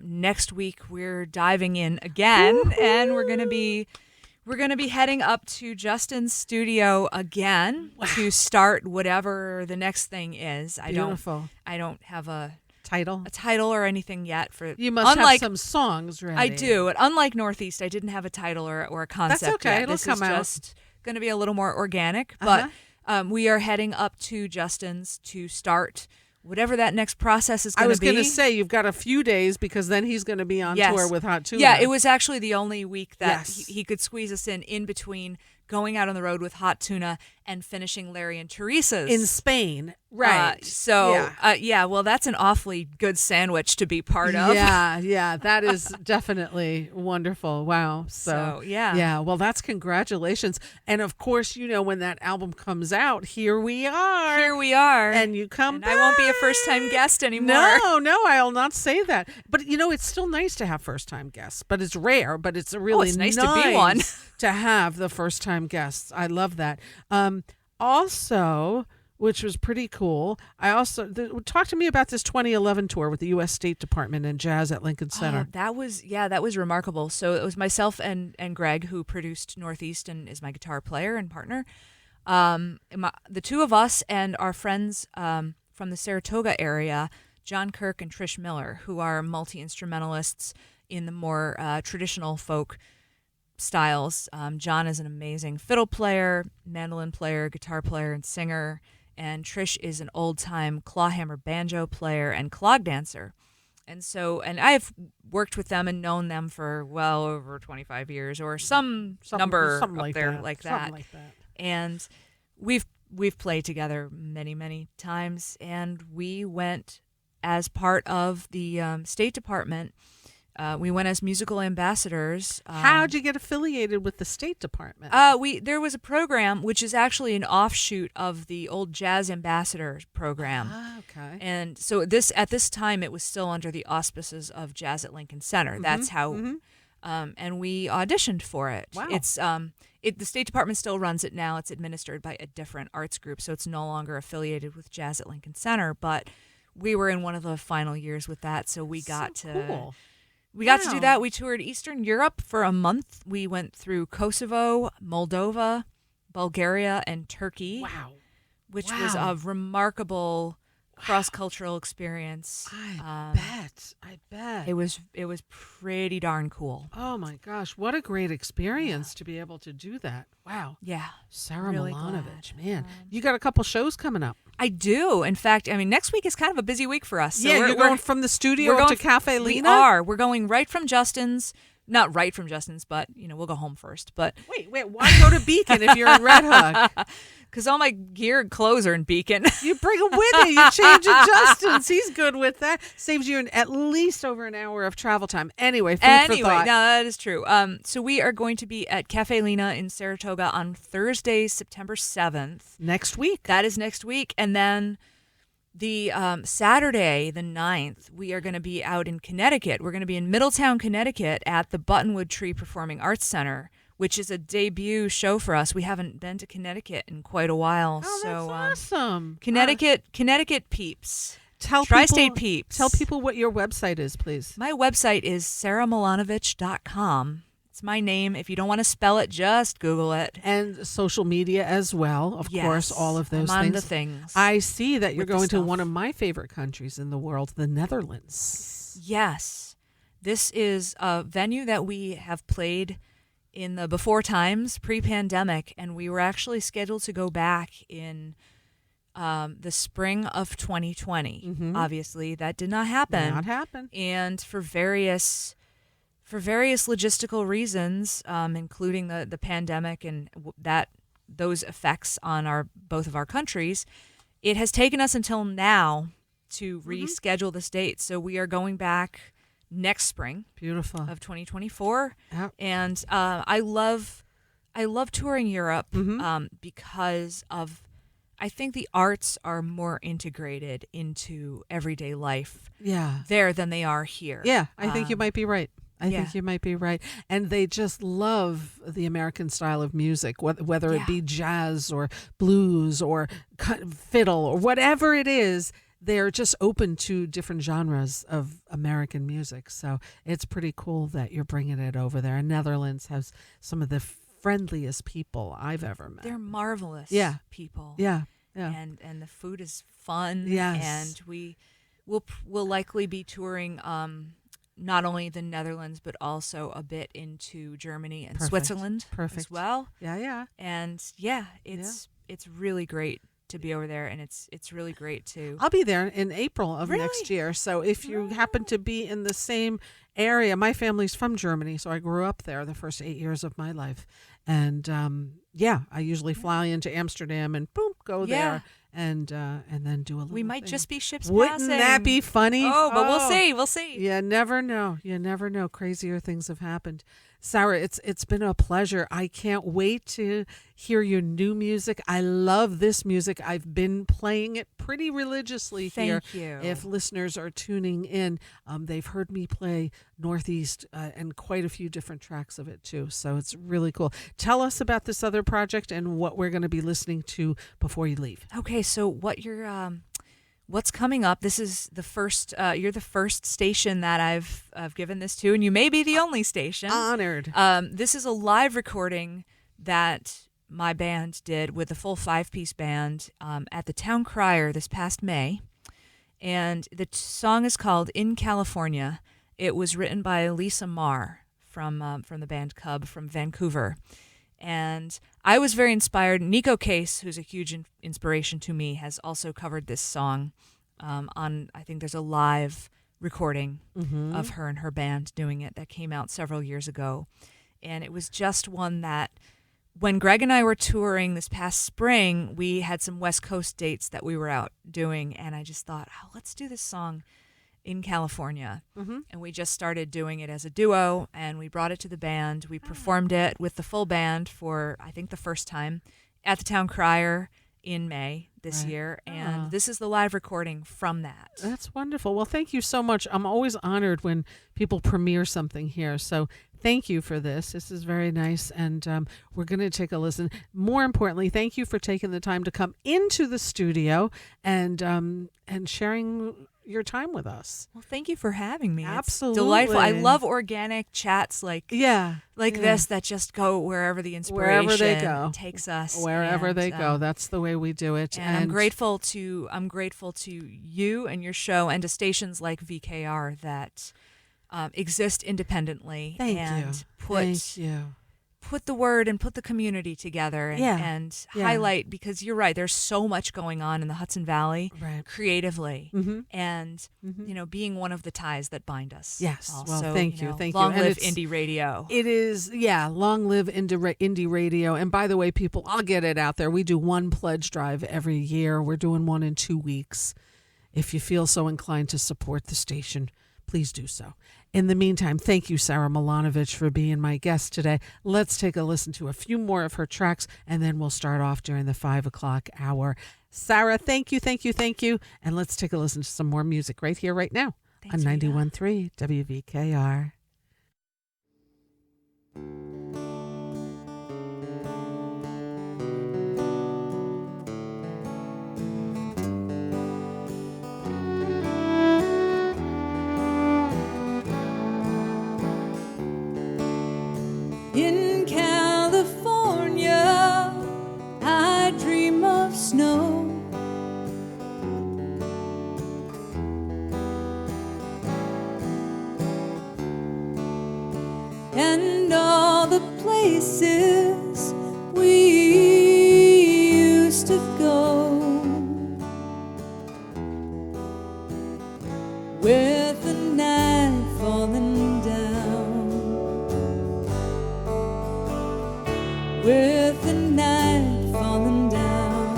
Speaker 2: Next week we're diving in again,
Speaker 1: Woo-hoo!
Speaker 2: and we're gonna be heading up to Justin's studio again to start whatever the next thing is.
Speaker 1: Beautiful.
Speaker 2: I don't have a
Speaker 1: title
Speaker 2: or anything yet for.
Speaker 1: You must have some songs ready.
Speaker 2: I do. Unlike Northeast, I didn't have a title or a concept.
Speaker 1: That's okay.
Speaker 2: Yet.
Speaker 1: It'll
Speaker 2: this
Speaker 1: come
Speaker 2: is
Speaker 1: out.
Speaker 2: Just going to be a little more organic, but we are heading up to Justin's to start whatever that next process is going to be.
Speaker 1: I was going to say you've got a few days because then he's going to be on tour with Hot Tuna.
Speaker 2: Yeah, it was actually the only week that he could squeeze us in between going out on the road with Hot Tuna and finishing Larry and Teresa's
Speaker 1: in Spain. Right.
Speaker 2: Well, that's an awfully good sandwich to be part of.
Speaker 1: Yeah, that is definitely wonderful. Wow. So yeah. Well, that's congratulations. And of course, when that album comes out, here we are. And you come
Speaker 2: and
Speaker 1: back.
Speaker 2: I won't be a first-time guest anymore.
Speaker 1: No, I'll not say that. But it's still nice to have first-time guests. But it's rare. But it's really
Speaker 2: nice to be one.
Speaker 1: to have the first-time guests. I love that. Also, which was pretty cool, talk to me about this 2011 tour with the U.S. State Department and Jazz at Lincoln Center.
Speaker 2: That was remarkable. So it was myself and Greg who produced Northeast and is my guitar player and partner. The two of us and our friends from the Saratoga area, John Kirk and Trish Miller, who are multi-instrumentalists in the more traditional folk styles. John is an amazing fiddle player, mandolin player, guitar player, and singer. And Trish is an old-time clawhammer banjo player and clog dancer. And I've worked with them and known them for well over 25 years or some number
Speaker 1: something
Speaker 2: up
Speaker 1: like
Speaker 2: there
Speaker 1: that.
Speaker 2: like that.
Speaker 1: Something like that.
Speaker 2: And we've played together many, many times. And we went as part of the State Department. We went as musical ambassadors.
Speaker 1: How'd you get affiliated with the State Department?
Speaker 2: There was a program which is actually an offshoot of the old Jazz Ambassadors program.
Speaker 1: Okay.
Speaker 2: And so at this time it was still under the auspices of Jazz at Lincoln Center. That's how. And we auditioned for it.
Speaker 1: Wow.
Speaker 2: It's the State Department still runs it now. It's administered by a different arts group, so it's no longer affiliated with Jazz at Lincoln Center. But we were in one of the final years with that, so we got to.
Speaker 1: Cool.
Speaker 2: We got to do that. We toured Eastern Europe for a month. We went through Kosovo, Moldova, Bulgaria, and Turkey.
Speaker 1: Wow.
Speaker 2: Which was a remarkable cross-cultural experience.
Speaker 1: I bet.
Speaker 2: It was pretty darn cool.
Speaker 1: Oh my gosh, what a great experience to be able to do that. Wow.
Speaker 2: Yeah.
Speaker 1: Sara
Speaker 2: really
Speaker 1: Milonovich,
Speaker 2: glad.
Speaker 1: man. You got a couple shows coming up.
Speaker 2: I do. In fact, next week is kind of a busy week for us. So
Speaker 1: you're going from the studio up to Cafe Lena?
Speaker 2: We are. We're going right from Justin's. Not right from Justin's, but, we'll go home first. But
Speaker 1: Wait, why go to Beacon if you're in Red Hook?
Speaker 2: Because all my gear and clothes are in Beacon.
Speaker 1: You bring them with you. You change at Justin's. He's good with that. Saves you at least over an hour of travel time. Anyway, for thought.
Speaker 2: No, that is true. So we are going to be at Cafe Lena in Saratoga on Thursday, September 7th.
Speaker 1: Next week.
Speaker 2: That is next week. And then the Saturday, the 9th, we are going to be out in Connecticut. We're going to be in Middletown, Connecticut at the Buttonwood Tree Performing Arts Center, which is a debut show for us. We haven't been to Connecticut in quite a while.
Speaker 1: Oh,
Speaker 2: so,
Speaker 1: that's awesome.
Speaker 2: Connecticut peeps. Tri-state peeps.
Speaker 1: Tell people what your website is, please.
Speaker 2: My website is saramilonovich.com. It's my name. If you don't want to spell it, just Google it.
Speaker 1: And social media as well, of course, all of those
Speaker 2: I'm
Speaker 1: things.
Speaker 2: on the things.
Speaker 1: I see that you're
Speaker 2: with the
Speaker 1: going to
Speaker 2: stuff.
Speaker 1: one of my favorite countries in the world, the Netherlands.
Speaker 2: Yes. This is a venue that we have played in the before times, pre-pandemic, and we were actually scheduled to go back in the spring of 2020.
Speaker 1: Mm-hmm.
Speaker 2: Obviously, that did not happen.
Speaker 1: Not happen.
Speaker 2: And for various logistical reasons, including the pandemic and those effects on both of our countries, it has taken us until now to reschedule this date. So we are going back next spring.
Speaker 1: Beautiful.
Speaker 2: Of 2024.
Speaker 1: Yep.
Speaker 2: And I love touring Europe because of I think the arts are more integrated into everyday life
Speaker 1: Yeah.
Speaker 2: there than they are here.
Speaker 1: Yeah, I think you might be right. I
Speaker 2: yeah.
Speaker 1: think you might be right. And they just love the American style of music, whether it be jazz or blues or fiddle or whatever it is. They're just open to different genres of American music. So it's pretty cool that you're bringing it over there. And Netherlands has some of the friendliest people I've ever met.
Speaker 2: They're marvelous people.
Speaker 1: Yeah. Yeah.
Speaker 2: And the food is fun.
Speaker 1: Yes.
Speaker 2: And we'll likely be touring not only the Netherlands but also a bit into Germany and Switzerland as well.
Speaker 1: Yeah.
Speaker 2: And it's really great to be over there, and it's really great to.
Speaker 1: I'll be there in April of next year. So if you happen to be in the same area, my family's from Germany, so I grew up there the first 8 years of my life. And I usually fly into Amsterdam and boom, go there and then do a little.
Speaker 2: We might
Speaker 1: thing.
Speaker 2: just be ships
Speaker 1: Wouldn't
Speaker 2: passing.
Speaker 1: that be funny?
Speaker 2: Oh, but we'll see. We'll see.
Speaker 1: You never know. You never know. Crazier things have happened. Sara, it's been a pleasure. I can't wait to hear your new music. I love this music. I've been playing it pretty religiously here.
Speaker 2: Thank you.
Speaker 1: If listeners are tuning in, they've heard me play Northeast and quite a few different tracks of it too. So it's really cool. Tell us about this other project and what we're going to be listening to before you leave.
Speaker 2: Okay, so what's coming up? This is the first. You're the first station that I've given this to, and you may be the only station.
Speaker 1: Honored.
Speaker 2: This is a live recording that my band did with a full 5-piece band at the Town Crier this past May, and the song is called "In California." It was written by Lisa Marr from the band Cub from Vancouver. And I was very inspired. Nico Case, who's a huge inspiration to me, has also covered this song on, I think there's a live recording of her and her band doing it that came out several years ago. And it was just one that when Greg and I were touring this past spring, we had some West Coast dates that we were out doing. And I just thought, let's do this song in California. And we just started doing it as a duo, and we brought it to the band. We performed it with the full band for, I think, the first time at the Town Crier in May this year, and this is the live recording from that.
Speaker 1: That's wonderful. Well, thank you so much. I'm always honored when people premiere something here, so thank you for this. This is very nice, and we're going to take a listen. More importantly, thank you for taking the time to come into the studio and sharing your time with us.
Speaker 2: Well, thank you for having me.
Speaker 1: Absolutely.
Speaker 2: It's delightful. I love organic chats like this that just go wherever the inspiration takes us.
Speaker 1: Wherever they go. That's the way we do it.
Speaker 2: And I'm grateful to you and your show and to stations like VKR that exist independently put the word and put the community together and highlight, because you're right, there's so much going on in the Hudson Valley creatively and being one of the ties that bind us.
Speaker 1: Yes.
Speaker 2: Also,
Speaker 1: well, thank you.
Speaker 2: Long live indie radio.
Speaker 1: It is, long live indie radio. And by the way, people, I'll get it out there. We do one pledge drive every year. We're doing one in 2 weeks. If you feel so inclined to support the station, please do so. In the meantime, thank you, Sara Milonovich, for being my guest today. Let's take a listen to a few more of her tracks, and then we'll start off during the 5 o'clock hour. Sara, thank you. And let's take a listen to some more music right here, right now on 91.3 WVKR.
Speaker 3: In California, I dream of snow. And all the places we used to go, with the night falling down, with the night falling down.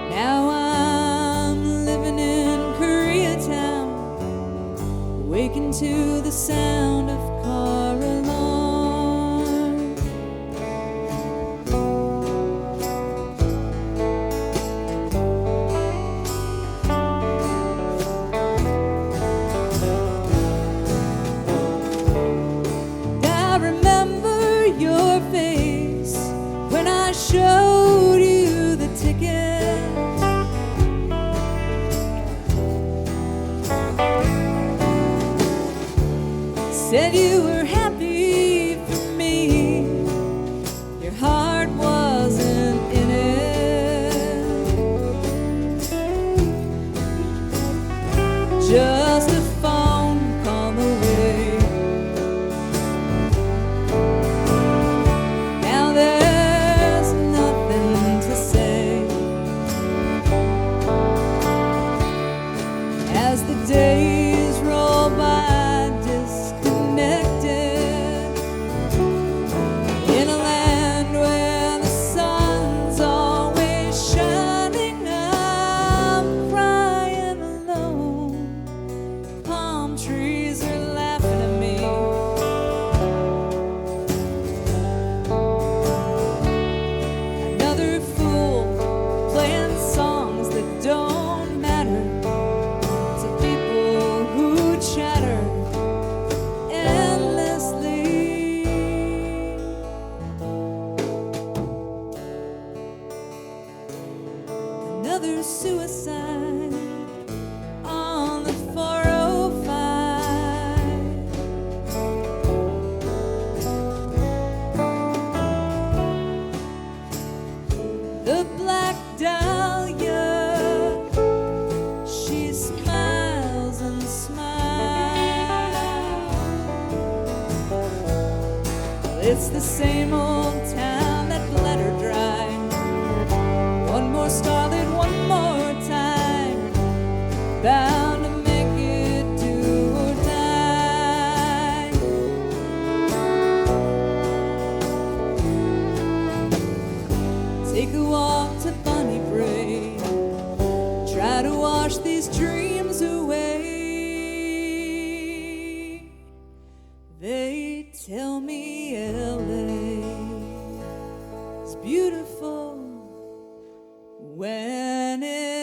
Speaker 3: Now I'm living in Koreatown, waking to the sound of cars showed you the ticket. Said you were happy for me. Your heart wasn't in it. Just a phone call away. Now there's nothing to say. As the days roll by, disconnected, in a land where the sun's always shining, I'm crying alone. Palm trees are laughing at me. Another fool playing songs that don't matter to people who chatter endlessly. Another suicide on the 405. The Black Dahlia, she smiles and smiles. It's the same old town that bled her dry. One more starlet, one more time, bound to make it do or die. Take a walk to Bunny Brae, try to wash these dreams away. They tell me LA is beautiful when it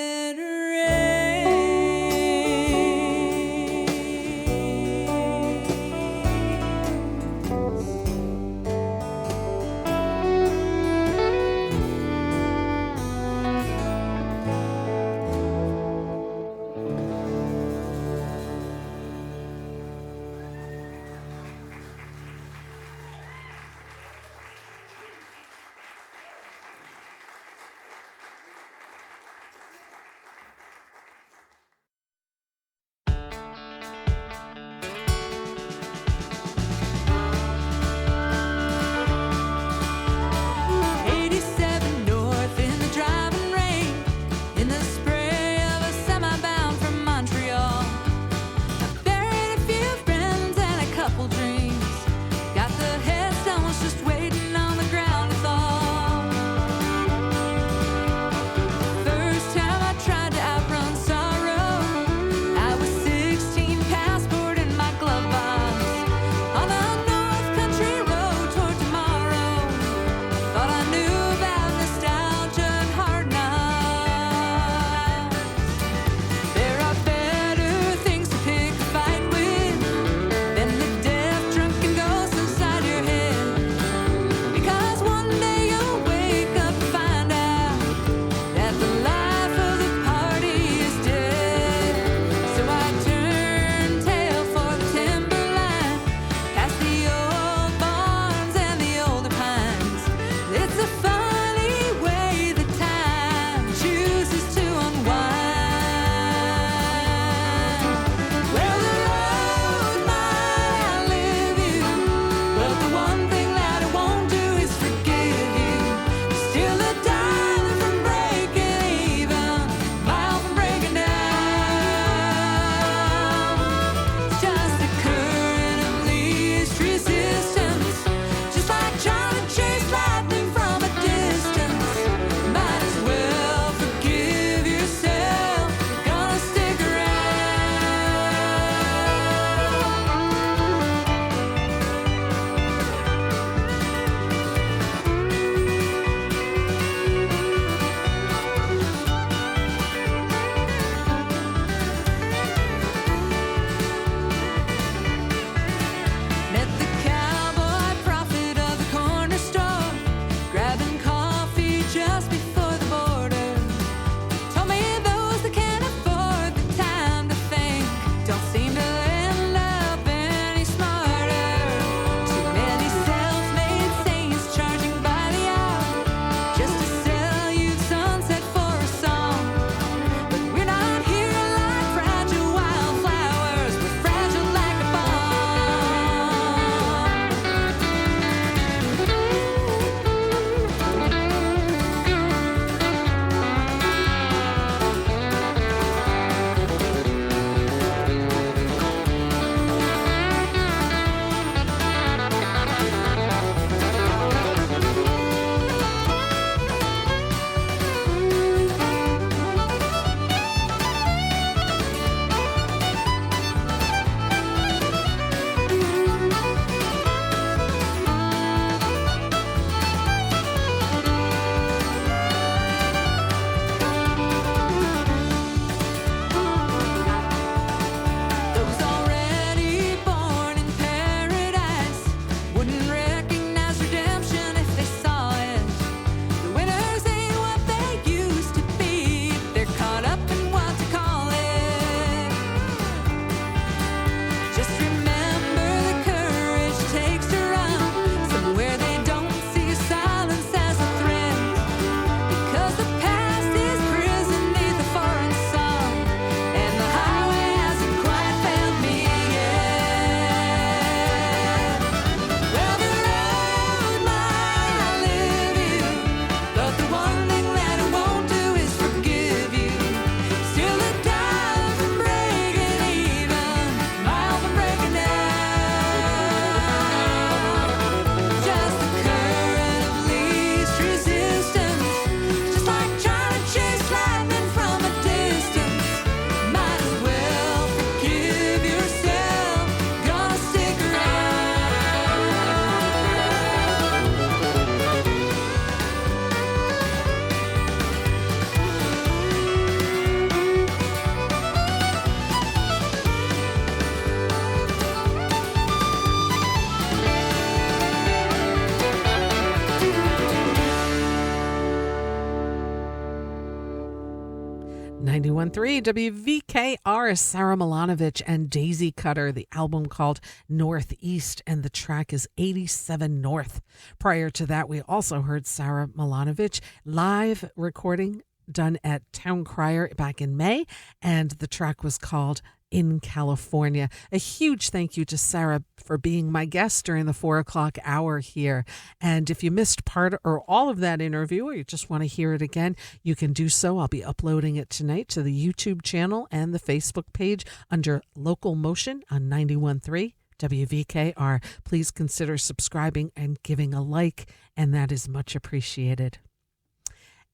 Speaker 1: 91.3 WVKR, Sara Milonovich and Daisy Cutter, the album called Northeast, and the track is 87 North. Prior to that, we also heard Sara Milonovich live recording done at Town Crier back in May, and the track was called In California. A huge thank you to Sara for being my guest during the 4 o'clock hour here. And if you missed part or all of that interview, or you just want to hear it again, you can do so. I'll be uploading it tonight to the YouTube channel and the Facebook page under LocalMotion on 91.3 WVKR. Please consider subscribing and giving a like, and that is much appreciated.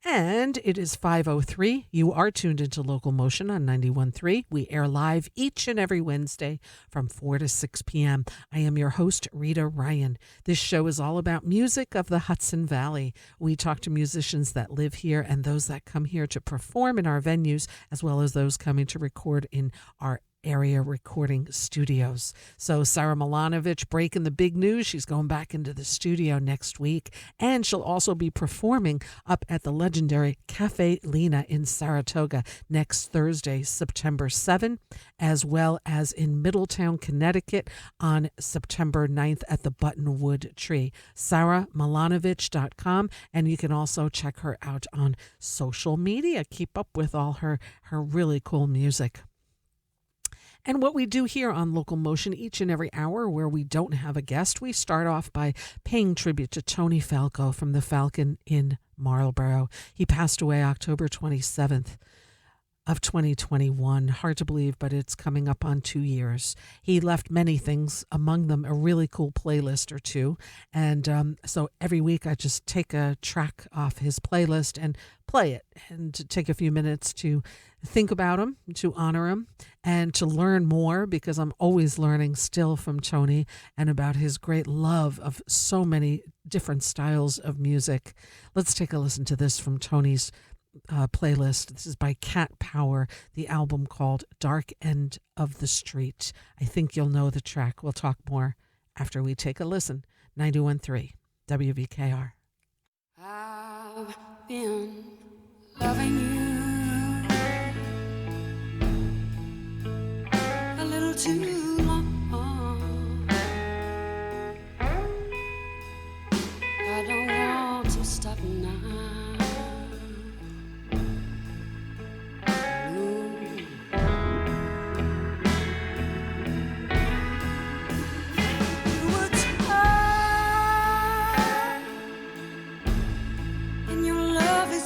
Speaker 1: And it is 5:03. You are tuned into Local Motion on 91.3. We air live each and every Wednesday from 4 to 6 p.m. I am your host, Rita Ryan. This show is all about music of the Hudson Valley. We talk to musicians that live here and those that come here to perform in our venues, as well as those coming to record in our area recording studios. So Sara Milonovich breaking the big news. She's going back into the studio next week, and she'll also be performing up at the legendary Cafe Lena in Saratoga next Thursday, September 7, as well as in Middletown, Connecticut on September 9th at the Buttonwood Tree. SaraMilonovich.com, and you can also check her out on social media. Keep up with all her really cool music. And what we do here on Local Motion each and every hour where we don't have a guest, we start off by paying tribute to Tony Falco from the Falcon in Marlborough. He passed away October 27th of 2021. Hard to believe, but it's coming up on 2 years. He left many things, among them a really cool playlist or two. And so every week I just take a track off his playlist and play it, and to take a few minutes to think about him, to honor him, and to learn more, because I'm always learning still from Tony and about his great love of so many different styles of music. Let's take a listen to this from Tony's playlist. This is by Cat Power, the album called Dark End of the Street. I think you'll know the track. We'll talk more after we take a listen. 91.3 WVKR.
Speaker 4: I've been loving you a little too long. I don't want to stop now.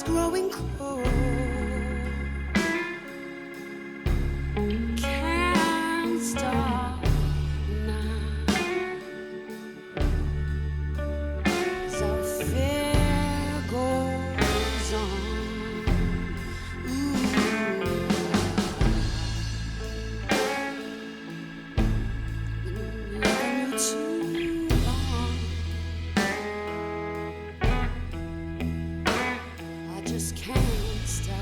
Speaker 4: Growing cold, can't stop now. So fear goes on. Loving you too long. Just can't stop.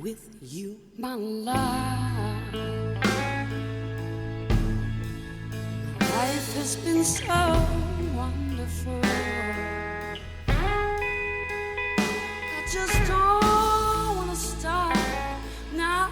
Speaker 4: With you, my life has been so wonderful. I just don't want to stop now.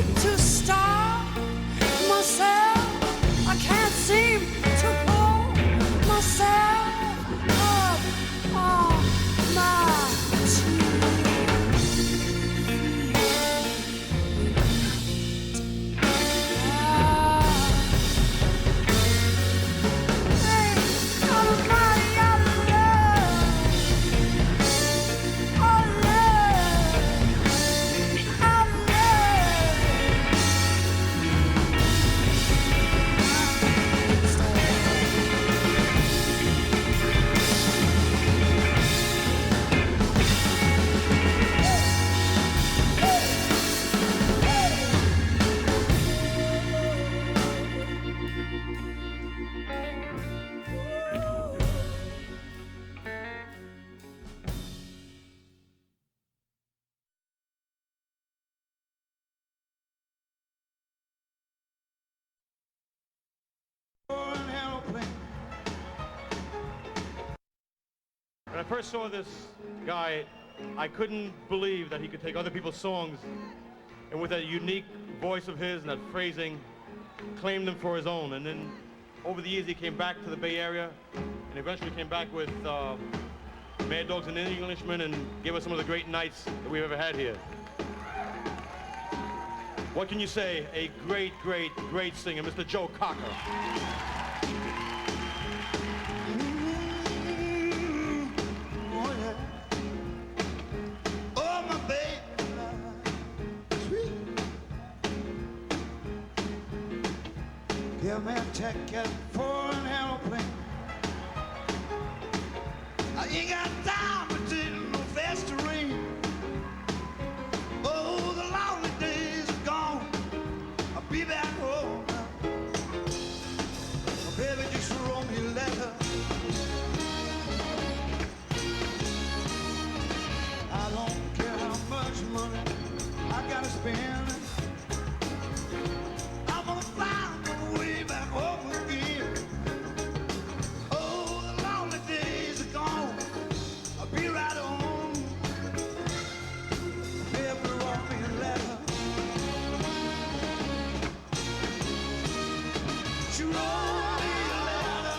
Speaker 4: need to stop myself. I can't seem to pull myself up off my
Speaker 5: When I first saw this guy, I couldn't believe that he could take other people's songs and with that unique voice of his and that phrasing, claim them for his own. And then over the years, he came back to the Bay Area and eventually came back with Mad Dogs and Englishmen and gave us some of the great nights that we've ever had here. What can you say? A great, great, great singer, Mr. Joe Cocker.
Speaker 6: Give me a ticket for an airplane. I ain't got time to do no festering. Oh, the lonely days are gone. I'll be back home now. Oh, baby, just wrote me a letter. I don't care how much money I gotta spend. I'm gonna find a way back home again. Oh, the lonely days are gone. I'll be right home. Baby, write me a letter. She wrote me a letter.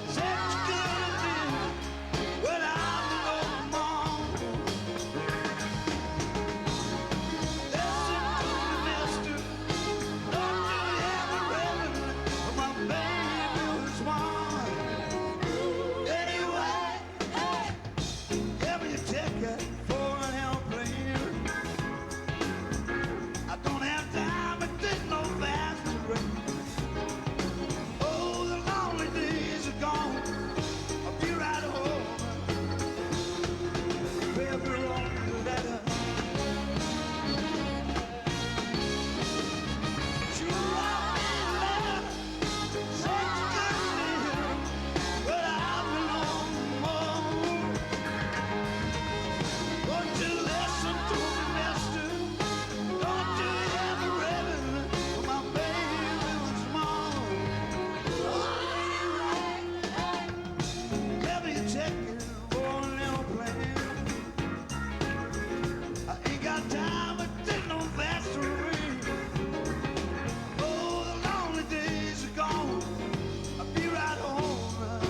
Speaker 6: Said she's gonna do when I'm no more. Listen to me, mister. Don't you ever run, my baby was mine. Anyway, give me a ticket for an airplane. I don't have time to take no fast train. Oh, the lonely days are gone. I'll be right home. Baby, wrote me a letter. She wrote me a letter. Said she's gonna live, but I'll be no more. Won't you listen to me, mister? Don't you ever ready for my baby was mine. Give me a ticket for an airplane. I ain't got time to take no fast train. Oh, the lonely days are gone. I'll be right home now.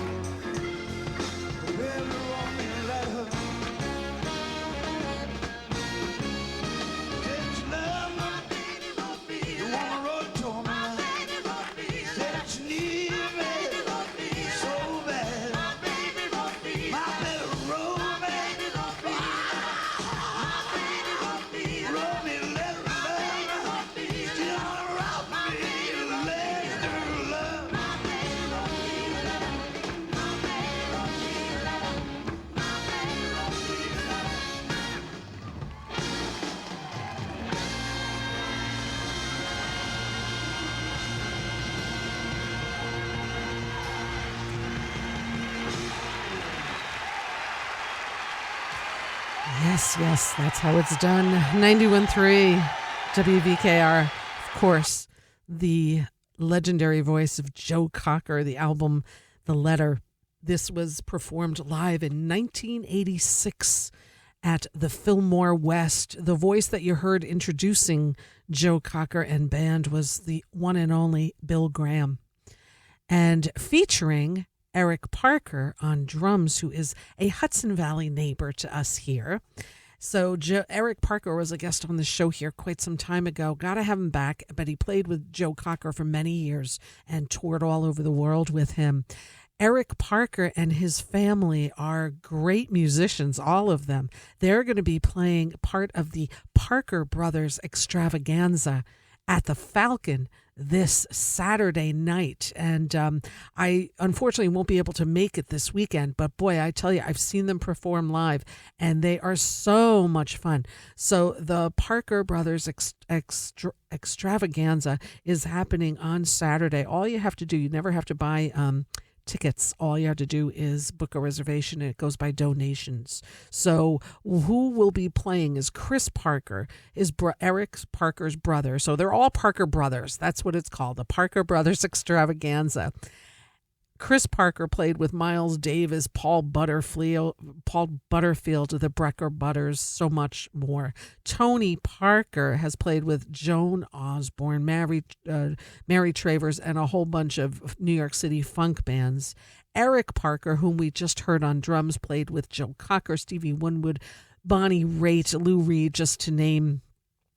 Speaker 6: Baby, wrote me a letter. Did you love me? The one who wrote it to me. Said that you need me so bad. My baby wrote me. Wrote me a letter of love. Still wrote me a letter of love.
Speaker 1: Yes, yes, that's how it's done. 91.3 WVKR. Of course, the legendary voice of Joe Cocker, the album The Letter. This was performed live in 1986 at the Fillmore West. The voice that you heard introducing Joe Cocker and band was the one and only Bill Graham. And featuring Eric Parker on drums, who is a Hudson Valley neighbor to us here. So Eric Parker was a guest on the show here quite some time ago. Got to have him back, but he played with Joe Cocker for many years and toured all over the world with him. Eric Parker and his family are great musicians, all of them. They're going to be playing part of the Parker Brothers extravaganza at the Falcon this Saturday night. And I unfortunately won't be able to make it this weekend, but boy, I tell you, I've seen them perform live and they are so much fun. So the Parker Brothers extravaganza is happening on Saturday. All you have to do, you never have to buy tickets. All you have to do is book a reservation, and it goes by donations. So who will be playing is Chris Parker, Eric Parker's brother. So they're all Parker brothers. That's what it's called, the Parker Brothers extravaganza. Chris Parker played with Miles Davis, Paul Butterfield, the Brecker Butters, so much more. Tony Parker has played with Joan Osborne, Mary Travers, and a whole bunch of New York City funk bands. Eric Parker, whom we just heard on drums, played with Joe Cocker, Stevie Winwood, Bonnie Raitt, Lou Reed, just to name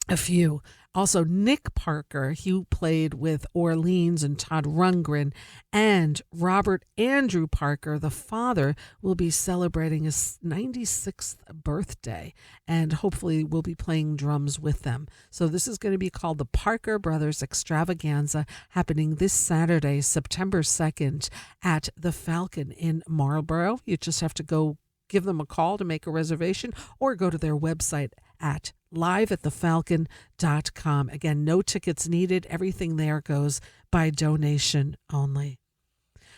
Speaker 1: a few. Also, Nick Parker, he played with Orleans and Todd Rundgren, and Robert Andrew Parker, the father, will be celebrating his 96th birthday, and hopefully will be playing drums with them. So this is going to be called the Parker Brothers Extravaganza, happening this Saturday, September 2nd, at the Falcon in Marlborough. You just have to go give them a call to make a reservation, or go to their website at liveatthefalcon.com. Again, no tickets needed. Everything there goes by donation only.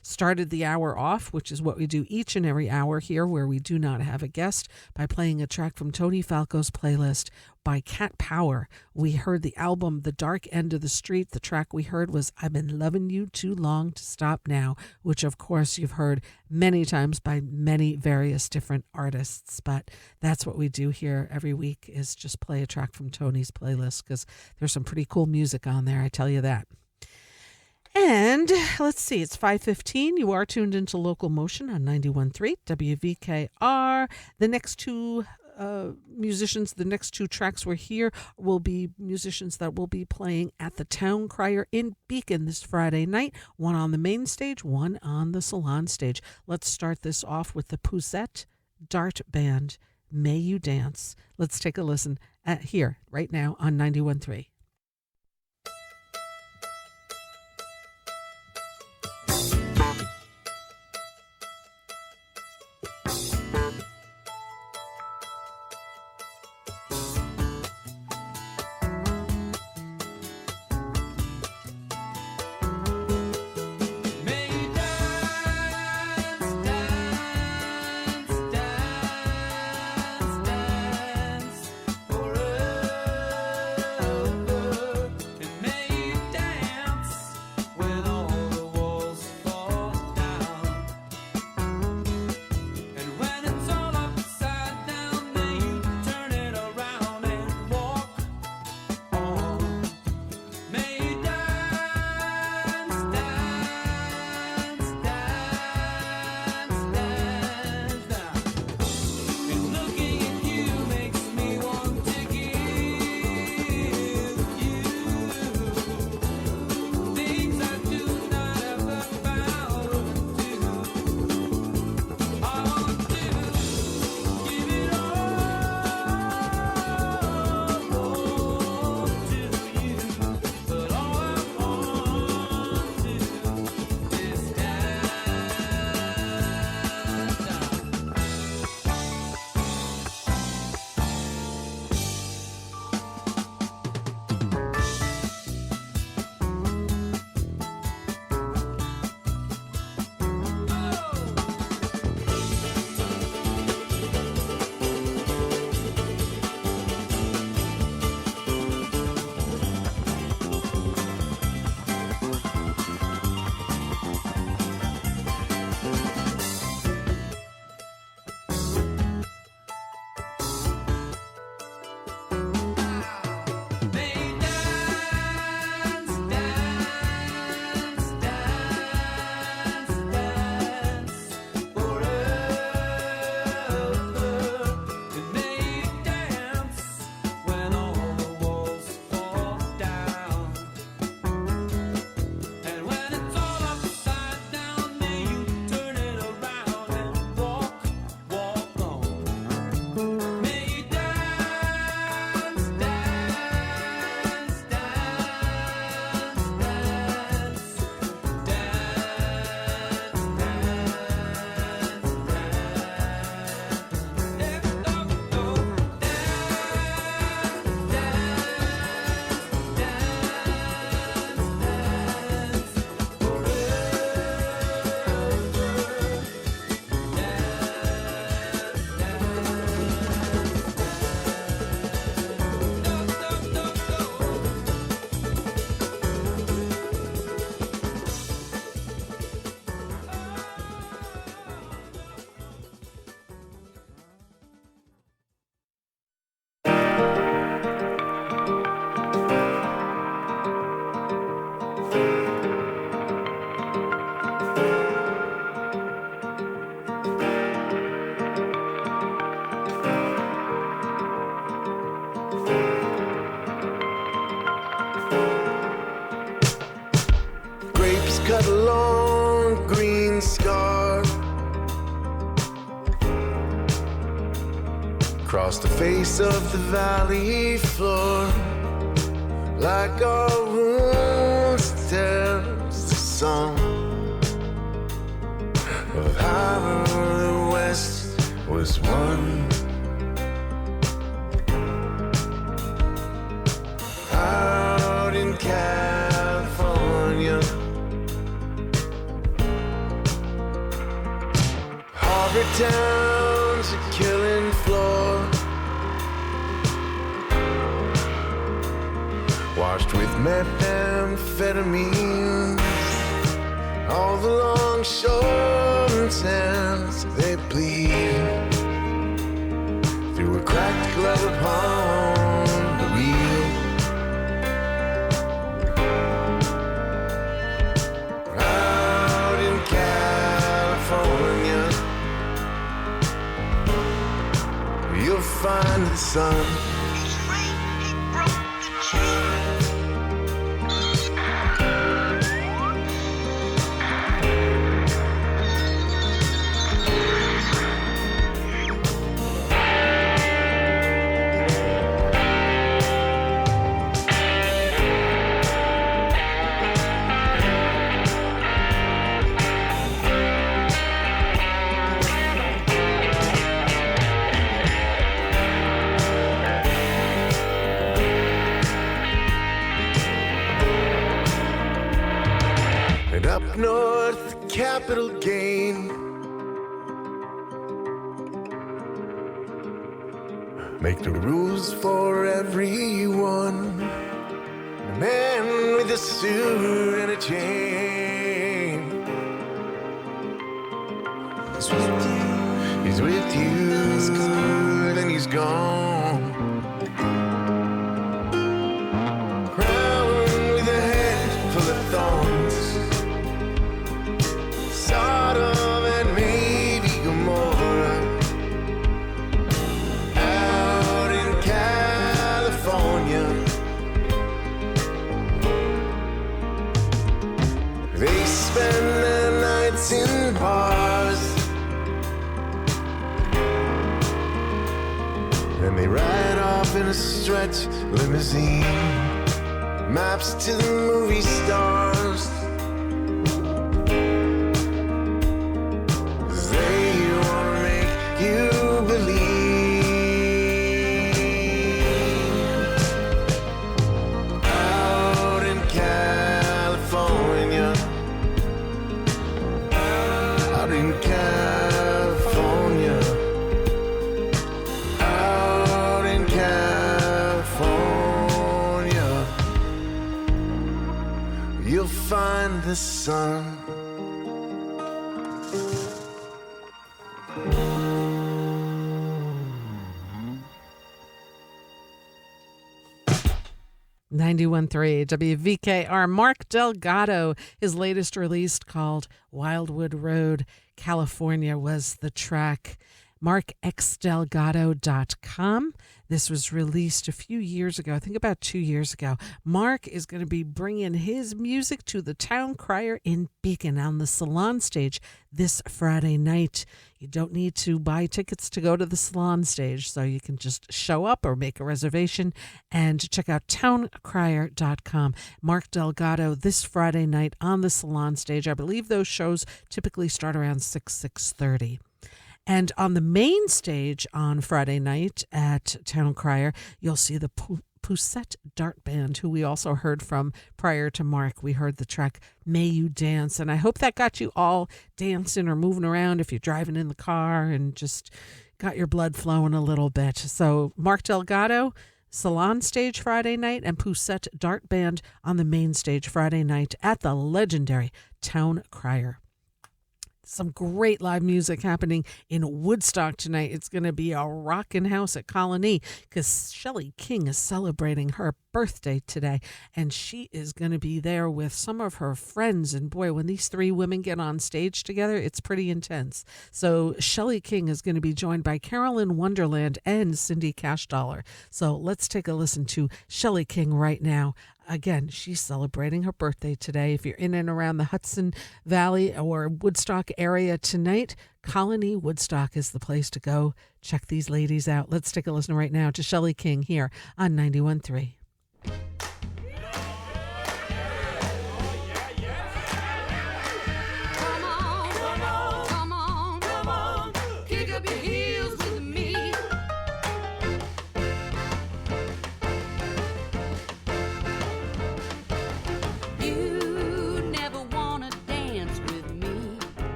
Speaker 1: Started the hour off, which is what we do each and every hour here where we do not have a guest, by playing a track from Tony Falco's playlist by Cat Power. We heard the album The Dark End of the Street. The track we heard was I've Been Loving You Too Long to Stop Now, which of course you've heard many times by many various different artists. But that's what we do here every week, is just play a track from Tony's playlist, because there's some pretty cool music on there, I tell you that. And let's see, it's 5:15. You are tuned into LocalMotion on 91.3 WVKR. The next two musicians, the next two tracks we're here will be musicians that will be playing at the Town Crier in Beacon this Friday night. One on the main stage, one on the salon stage. Let's start this off with the Poussette Dart Band, May You Dance. Let's take a listen at here right now on 91.3.
Speaker 6: Forever.
Speaker 7: across the face of the valley floor, like our wounds tells the song of how the West was won. Out in California, harbor towns, a killing floor, washed with methamphetamine. All the longshoremen's hands, they bleed through a cracked glove upon the wheel. Out in California, you'll find the sun. And up north, the capital gain. Make the rules for everyone. The man with a suit and a chain. He's with you. He's with you. Then he's gone. Crowned with a head full of thorns. Sodom and maybe Gomorrah. Out in California, they spend their nights in bars, and they ride off in a stretch limousine. Maps to the movie stars. Find the sun.
Speaker 1: .3 WVKR. Mark Delgado, his latest release called Wildwood Road, California was the track. MarkXDelgado.com. This was released a few years ago, I think about 2 years ago. Mark is going to be bringing his music to the Town Crier in Beacon on the Salon Stage this Friday night. You don't need to buy tickets to go to the Salon Stage, so you can just show up or make a reservation and check out towncrier.com. Mark Delgado this Friday night on the Salon Stage. I believe those shows typically start around 6:30. And on the main stage on Friday night at Town Crier, you'll see the Poussette Dart Band, who we also heard from prior to Mark. We heard the track May You Dance. And I hope that got you all dancing or moving around if you're driving in the car and just got your blood flowing a little bit. So Mark Delgado, Salon Stage Friday night, and Poussette Dart Band on the main stage Friday night at the legendary Town Crier. Some great live music happening in Woodstock tonight. It's going to be a rockin' house at Colony because Shelley King is celebrating her birthday today, and she is going to be there with some of her friends. And boy, when these three women get on stage together, it's pretty intense. So Shelley King is going to be joined by Carolyn Wonderland and Cindy Cash Dollar. So let's take a listen to Shelley King right now. again, she's celebrating her birthday today. If you're in and around the Hudson Valley or Woodstock area tonight, Colony Woodstock is the place to go. Check these ladies out. Let's take a listen right now to Shelley King here on 91.3.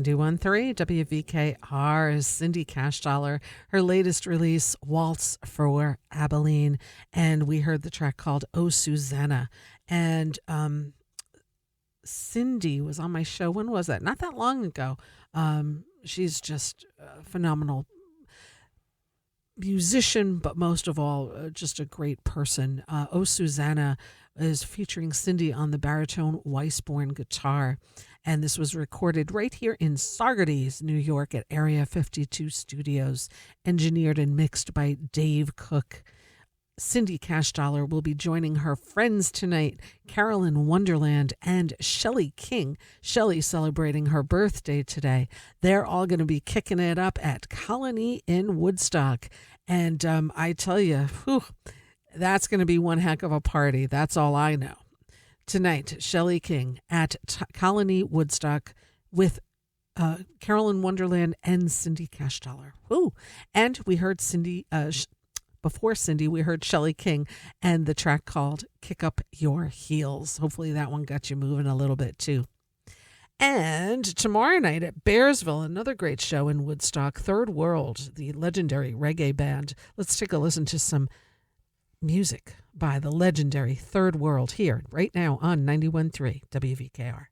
Speaker 1: 91.3 WVKR is Cindy Cashdollar, her latest release, Waltz for Abilene. And we heard the track called Oh Susanna. And Cindy was on my show. When was that? Not that long ago. She's just a phenomenal musician, but most of all, just a great person. Oh Susanna is featuring Cindy on the baritone Weisborn guitar. And this was recorded right here in Saugerties, New York at Area 52 Studios, engineered and mixed by Dave Cook. Cindy Cashdollar will be joining her friends tonight, Carolyn Wonderland and Shelley King. Shelley celebrating her birthday today. They're all going to be kicking it up at Colony in Woodstock. And I tell you, that's going to be one heck of a party. That's all I know. Tonight, Shelley King at Colony Woodstock with Carolyn Wonderland and Cindy Cashdollar. Woo! And we heard Cindy, before Cindy, we heard Shelley King and the track called Kick Up Your Heels. Hopefully that one got you moving a little bit too. And tomorrow night at Bearsville, another great show in Woodstock, Third World, the legendary reggae band. Let's take a listen to some music by the legendary Third World here right now on 91.3 WVKR.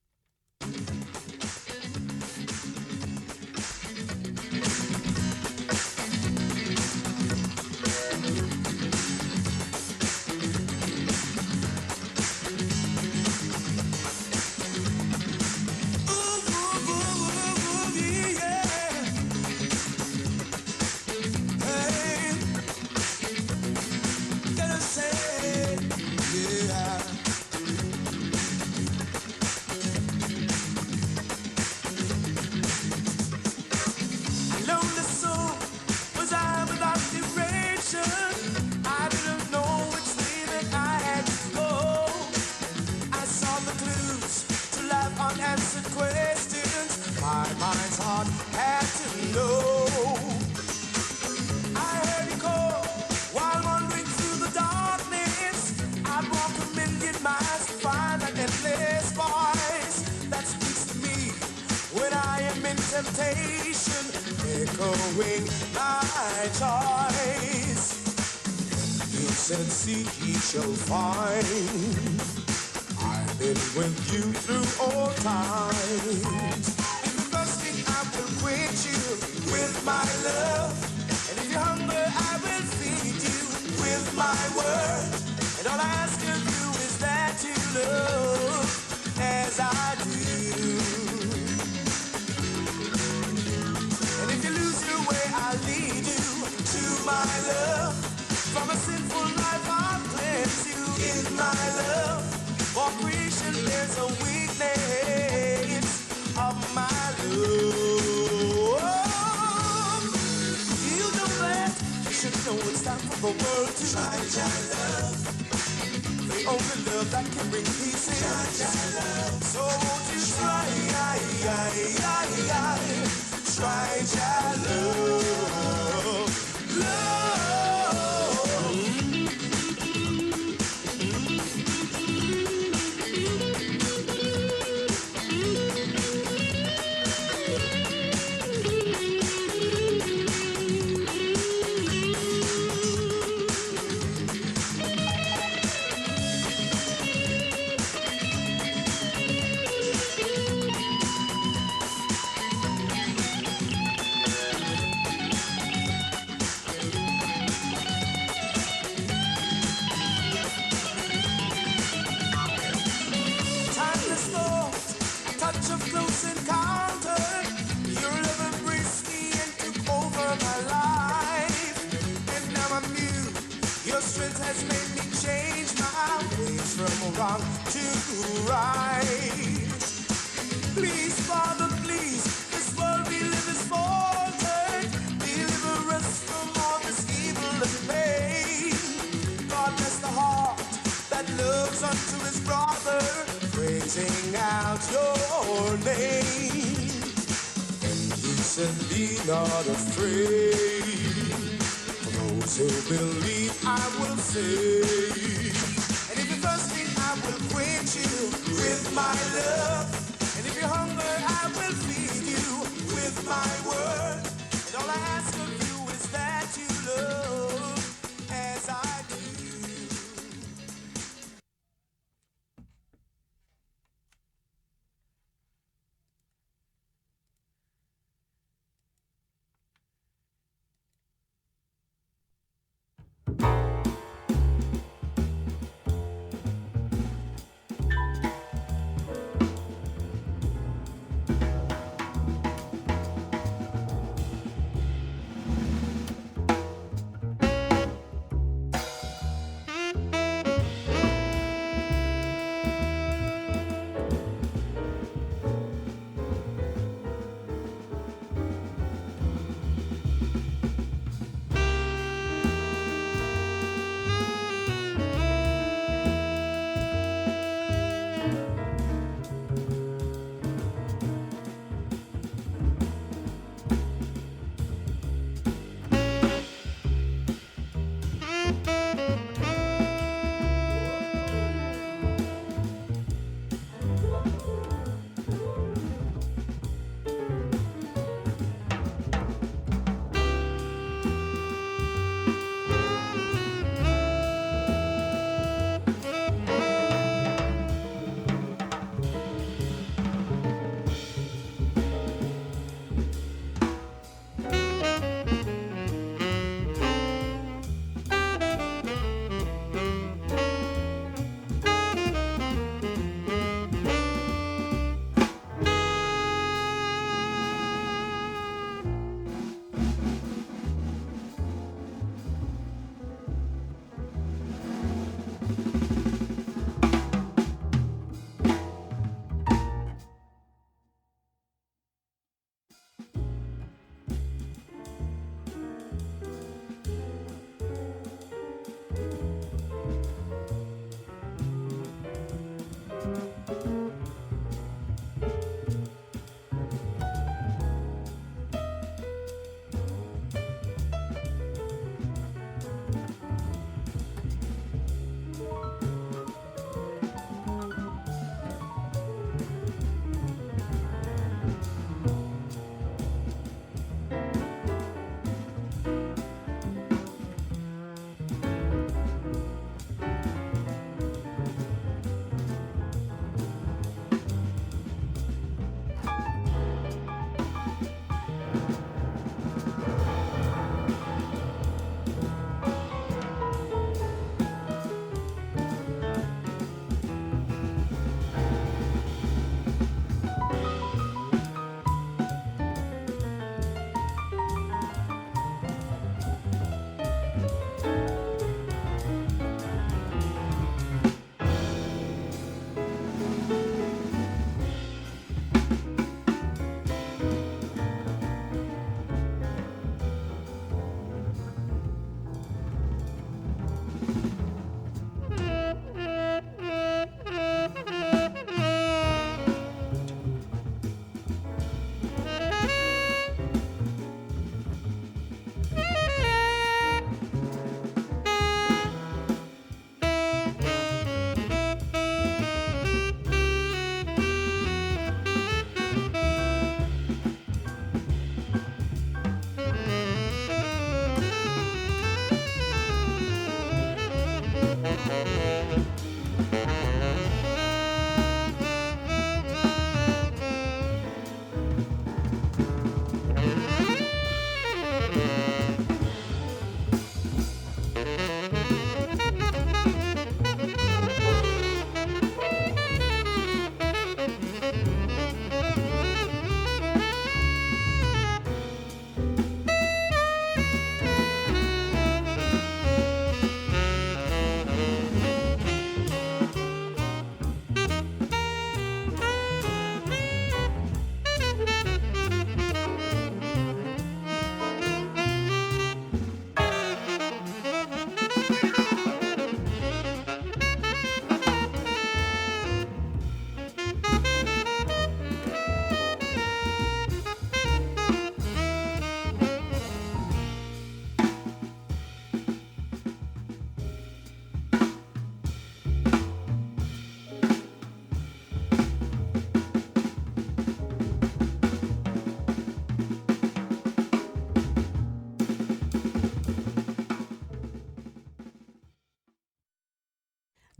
Speaker 7: Temptation echoing my choice. You said seek ye shall find. I've been with you through all times. If you're thirsty, I will quench you with my love. And if you're hungry, I will feed you with my word. And all I ask of you is that you love as I do. I'll lead you to my love. From a sinful life I'll cleanse you in my love. For creation there's a weakness of my love. You know that, you should know it's time for the world to try love. The only love that can bring peace in love. So won't you try your love, love. Be not afraid. For those who believe, I will save. And if you're thirsty, I will quench you with my love. And if you're hungry, I will feed you my word. And all I ask of you is that you love as I do.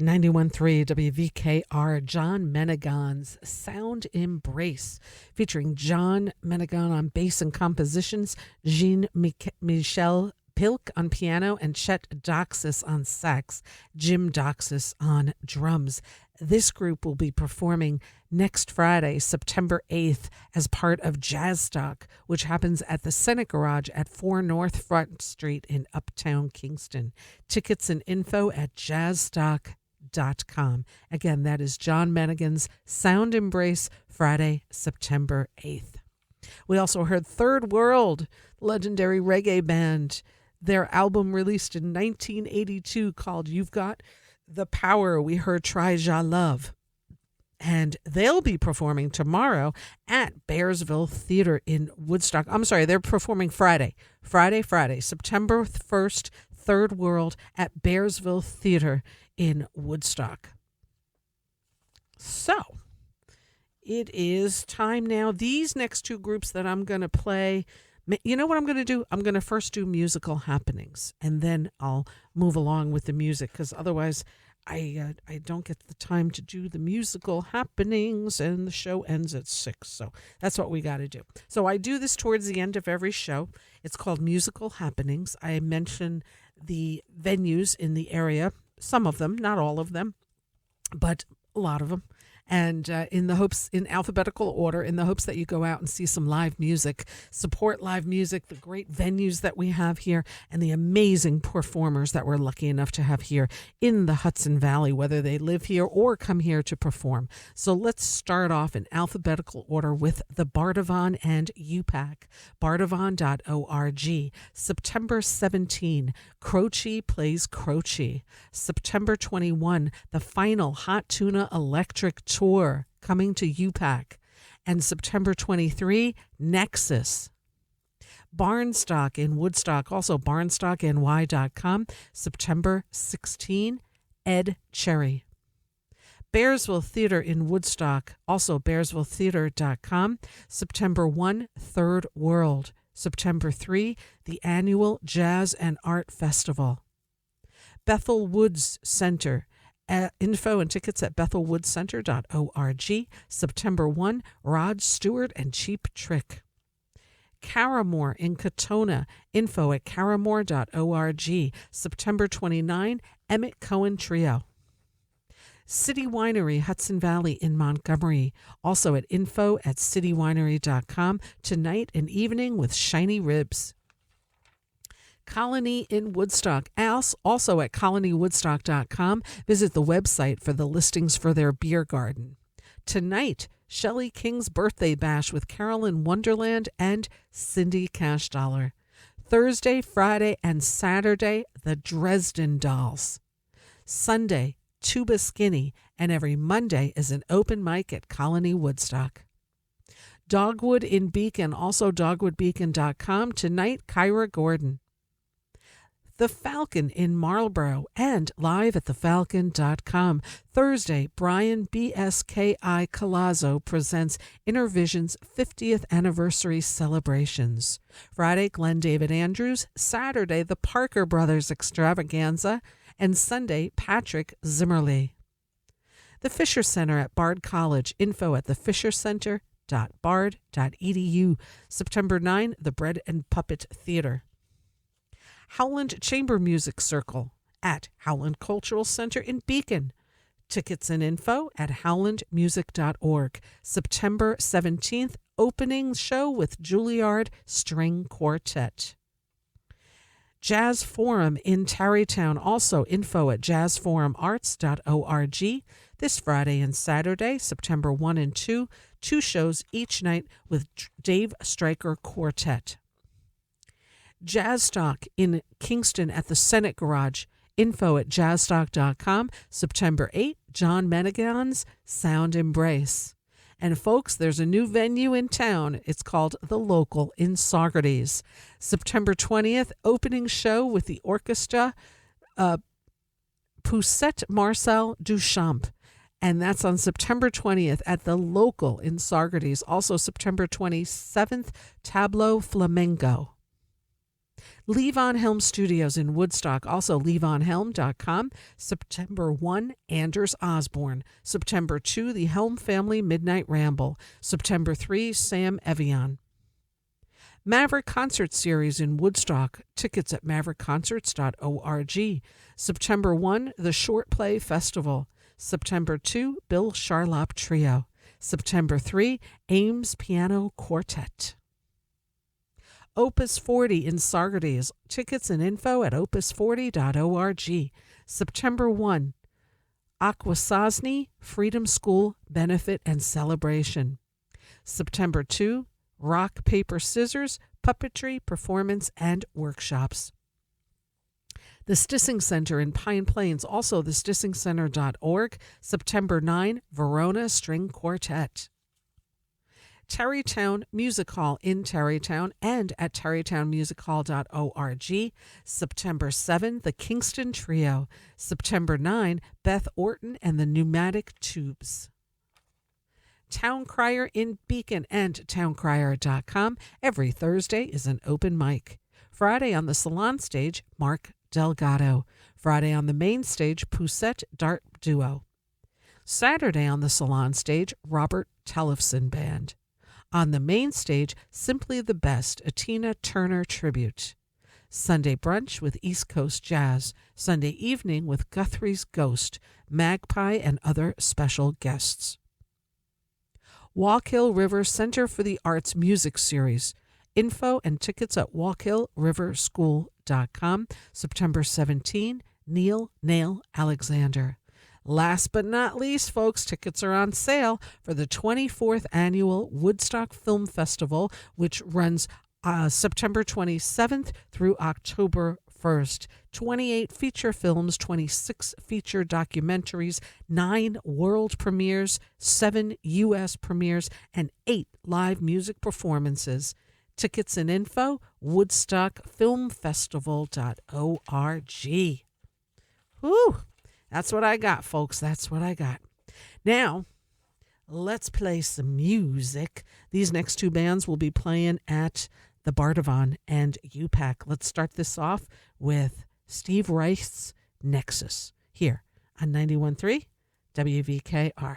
Speaker 1: 91.3 WVKR, John Menegan's Sound Embrace, featuring John Menegan on bass and compositions, Jean-Michel Pilk on piano, and Chet Doxis on sax, Jim Doxis on drums. This group will be performing next Friday, September 8th, as part of Jazz Stock, which happens at the Senate Garage at 4 North Front Street in Uptown Kingston. Tickets and info at jazzstock.com. Again, that is John Menegan's Sound Embrace, Friday, September 8th. We also heard Third World, legendary reggae band. Their album released in 1982 called You've Got the Power. We heard Try Ja Love. And they'll be performing tomorrow at Bearsville Theater in Woodstock. I'm sorry, they're performing Friday, September 1st, Third World at Bearsville Theater in Woodstock. So, it is time now. These next two groups that I'm going to play, you know what I'm going to do? I'm going to first do musical happenings, and then I'll move along with the music, because otherwise I don't get the time to do the musical happenings, and the show ends at 6. So that's what we got to do. So I do this towards the end of every show. It's called Musical Happenings. I mention the venues in the area, some of them, not all of them, but a lot of them. And in alphabetical order, in the hopes that you go out and see some live music, support live music, the great venues that we have here, and the amazing performers that we're lucky enough to have here in the Hudson Valley, whether they live here or come here to perform. So let's start off in alphabetical order with the Bardavon and UPAC. Bardavon.org. September 17, Croce plays Croce. September 21, the final Hot Tuna Electric Tour coming to UPAC. And September 23, Nexus. Barnstock in Woodstock, also barnstockny.com. September 16, Ed Cherry. Bearsville Theater in Woodstock, also bearsvilletheater.com. September 1, Third World. September 3, the annual Jazz and Art Festival. Bethel Woods Center. Info and tickets at bethelwoodcenter.org. September 1, Rod Stewart and Cheap Trick. Caramore in Katona. Info at caramore.org. September 29, Emmett Cohen Trio. City Winery, Hudson Valley in Montgomery. Also at info at citywinery.com. Tonight and evening with Shiny Ribs. Colony in Woodstock, also at colonywoodstock.com. Visit the website for the listings for their beer garden. Tonight, Shelley King's Birthday Bash with Carolyn Wonderland and Cindy Cash Dollar. Thursday, Friday, and Saturday, the Dresden Dolls. Sunday, Tuba Skinny, and every Monday is an open mic at Colony Woodstock. Dogwood in Beacon, also dogwoodbeacon.com. Tonight, Kyra Gordon. The Falcon in Marlborough and live at thefalcon.com. Thursday, Brian BSKI Colazzo presents Intervision's 50th anniversary celebrations. Friday, Glenn David Andrews. Saturday, the Parker Brothers Extravaganza. And Sunday, Patrick Zimmerly. The Fisher Center at Bard College. Info at thefishercenter.bard.edu. September 9, the Bread and Puppet Theater. Howland Chamber Music Circle at Howland Cultural Center in Beacon. Tickets and info at howlandmusic.org. September 17th, opening show with Juilliard String Quartet. Jazz Forum in Tarrytown, also info at jazzforumarts.org. This Friday and Saturday, September 1 and 2, 2 shows each night with Dave Stryker Quartet. Jazz Stock in Kingston at the Senate Garage. Info at jazzstock.com. September 8, John Menegan's Sound Embrace. And folks, there's a new venue in town. It's called The Local in Saugerties. September 20th, opening show with the orchestra Poussette Marcel Duchamp. And that's on September 20th at The Local in Saugerties. Also September 27th, Tableau Flamenco. Levon Helm Studios in Woodstock, also levonhelm.com. September 1, Anders Osborne. September 2, the Helm Family Midnight Ramble. September 3, Sam Evian. Maverick Concert Series in Woodstock. Tickets at maverickconcerts.org. September 1, the Short Play Festival. September 2, Bill Charlap Trio. September 3, Ames Piano Quartet. Opus 40 in Saugerties. Tickets and info at opus40.org. September 1, Akwesasne Freedom School Benefit and Celebration. September 2, Rock, Paper, Scissors, Puppetry, Performance, and Workshops. The Stissing Center in Pine Plains, also thestissingcenter.org. September 9, Verona String Quartet. Tarrytown Music Hall in Tarrytown and at tarrytownmusichall.org. September 7, the Kingston Trio. September 9, Beth Orton and the Pneumatic Tubes. Town Crier in Beacon and towncrier.com. Every Thursday is an open mic. Friday on the salon stage, Mark Delgado. Friday on the main stage, Poussette Dart Duo. Saturday on the salon stage, Robert Tellefson Band. On the main stage, Simply the Best, a Tina Turner tribute. Sunday brunch with East Coast Jazz. Sunday evening with Guthrie's Ghost, Magpie, and other special guests. Walkill River Center for the Arts Music Series. Info and tickets at walkillriverschool.com. September 17, Neil Nail Alexander. Last but not least, folks, tickets are on sale for the 24th Annual Woodstock Film Festival, which runs September 27th through October 1st. 28 feature films, 26 feature documentaries, 9 world premieres, 7 U.S. premieres, and 8 live music performances. Tickets and info, woodstockfilmfestival.org. Whew. That's what I got, folks. That's what I got. Now, let's play some music. These next two bands will be playing at the Bardavon and UPAC. Let's start this off with Steve Reich's Nexus here on 91.3 WVKR.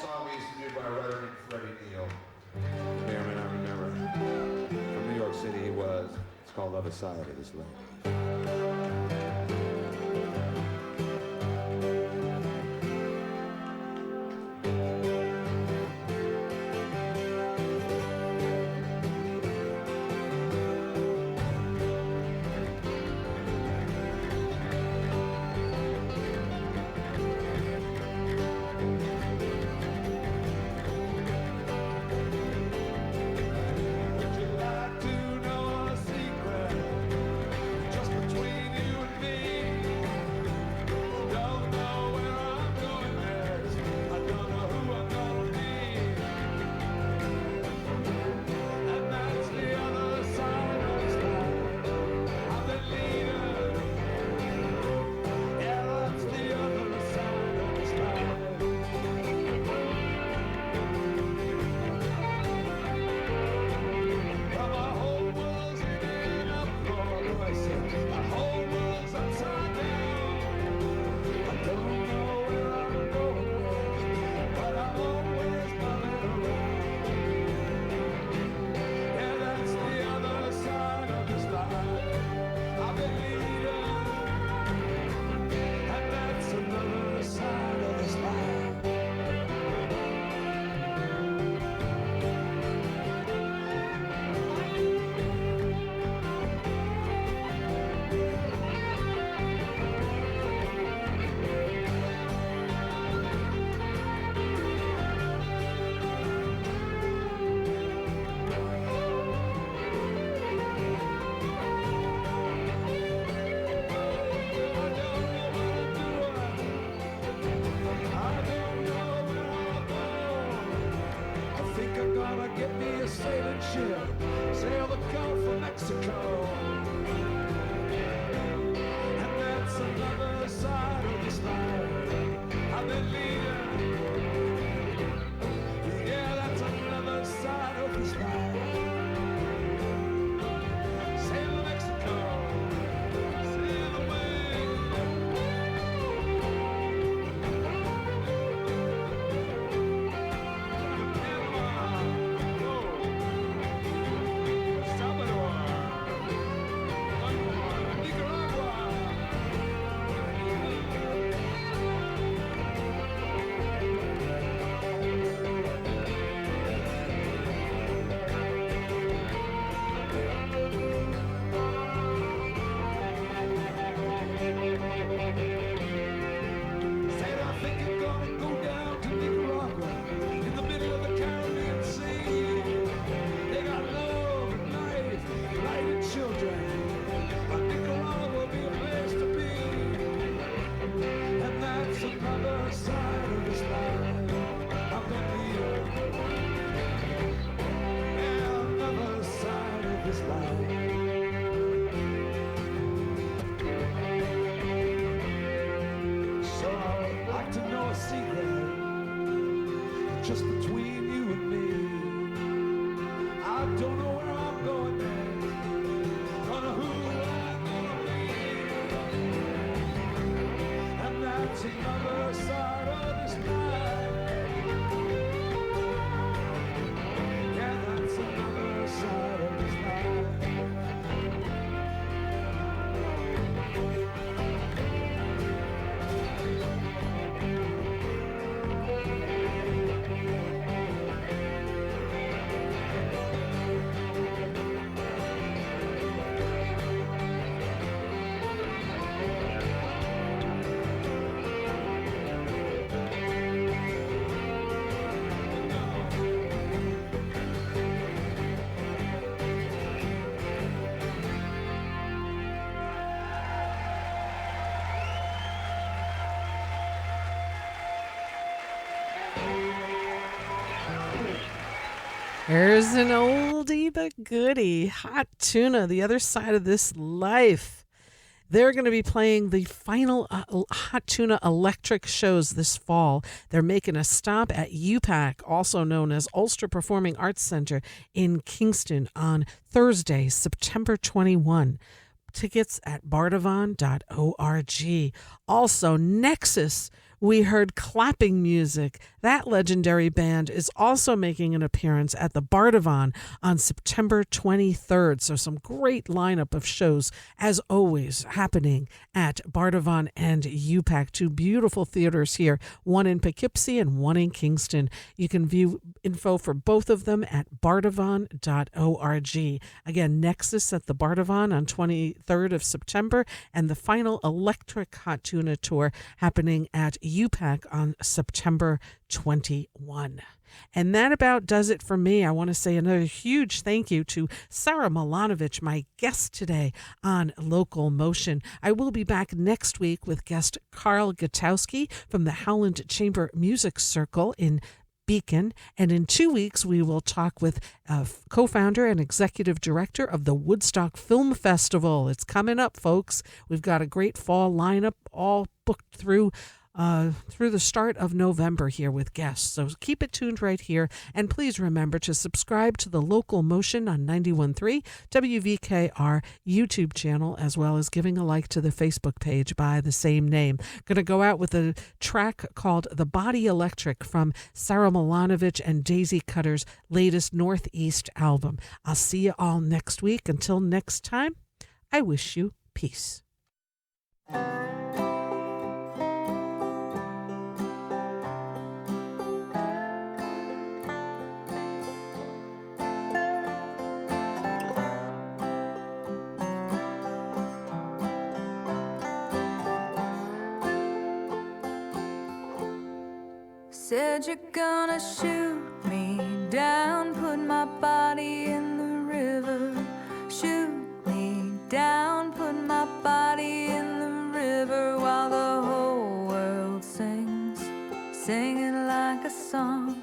Speaker 7: song we used to do by a writer named Freddie Neal. You may or may not remember. From New York City he was. It's called Other Side of This Lane. Would you like to know a secret just between you and me? Don't know where I'm going next. I don't know who I'm gonna be. And that's the other side of this line. I'm the leader. Yeah, that's the other side of this line. Well, my whole world's in an uproar. I said, my whole world's upside down. I don't know where I'm going, but I'm always coming around. Yeah, that's the other side of this line. I'm a leader, and that's another side of this line. I think I'm gonna get me a sailing ship, sail the Gulf of Mexico. And that's another side of this line. I'm the leader. Yeah, that's another side of this line. Sail Mexico, sail away. Said I think I'm gonna go down to Nicaragua in the middle of the Caribbean Sea. They got love and life, light and children. But Nicaragua will be a place to be. And that's another side of this line. I'm the leader. Yeah, another side of this line. So I'd like to know a secret just between you and me. I don't know where I'm going next, don't know who I'm gonna be. And that's another side of this line. Yeah, that's another side of this line.
Speaker 1: There's an oldie but goodie. Hot Tuna, the other side of this life. They're going to be playing the final Hot Tuna Electric shows this fall. They're making a stop at UPAC, also known as Ulster Performing Arts Center in Kingston, on Thursday, September 21. Tickets at bardavon.org. Also, Nexus we heard clapping music. That legendary band is also making an appearance at the Bardavon on September 23rd. So some great lineup of shows, as always, happening at Bardavon and UPAC, two beautiful theaters here, one in Poughkeepsie and one in Kingston. You can view info for both of them at bardavon.org. Again, Nexus at the Bardavon on 23rd of September, and the final Electric Hot Tuna Tour happening at UPAC on September 21. And that about does it for me. I want to say another huge thank you to Sara Milonovich, my guest today on Local Motion. I will be back next week with guest Carl Gutowski from the Howland Chamber Music Circle in Beacon. And in 2 weeks, we will talk with co-founder and executive director of the Woodstock Film Festival. It's coming up, folks. We've got a great fall lineup all booked through the start of November here with guests. So keep it tuned right here. And please remember to subscribe to the Local Motion on 91.3 WVKR YouTube channel, as well as giving a like to the Facebook page by the same name. Going to go out with a track called The Body Electric from Sara Milonovich and Daisy Cutter's latest Northeast album. I'll see you all next week. Until next time, I wish you peace.
Speaker 3: Said you're gonna shoot me down, put my body in the river. Shoot me down, put my body in the river, while the whole world sings, singing like a song.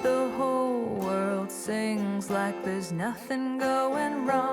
Speaker 3: The whole world sings like there's nothing going wrong.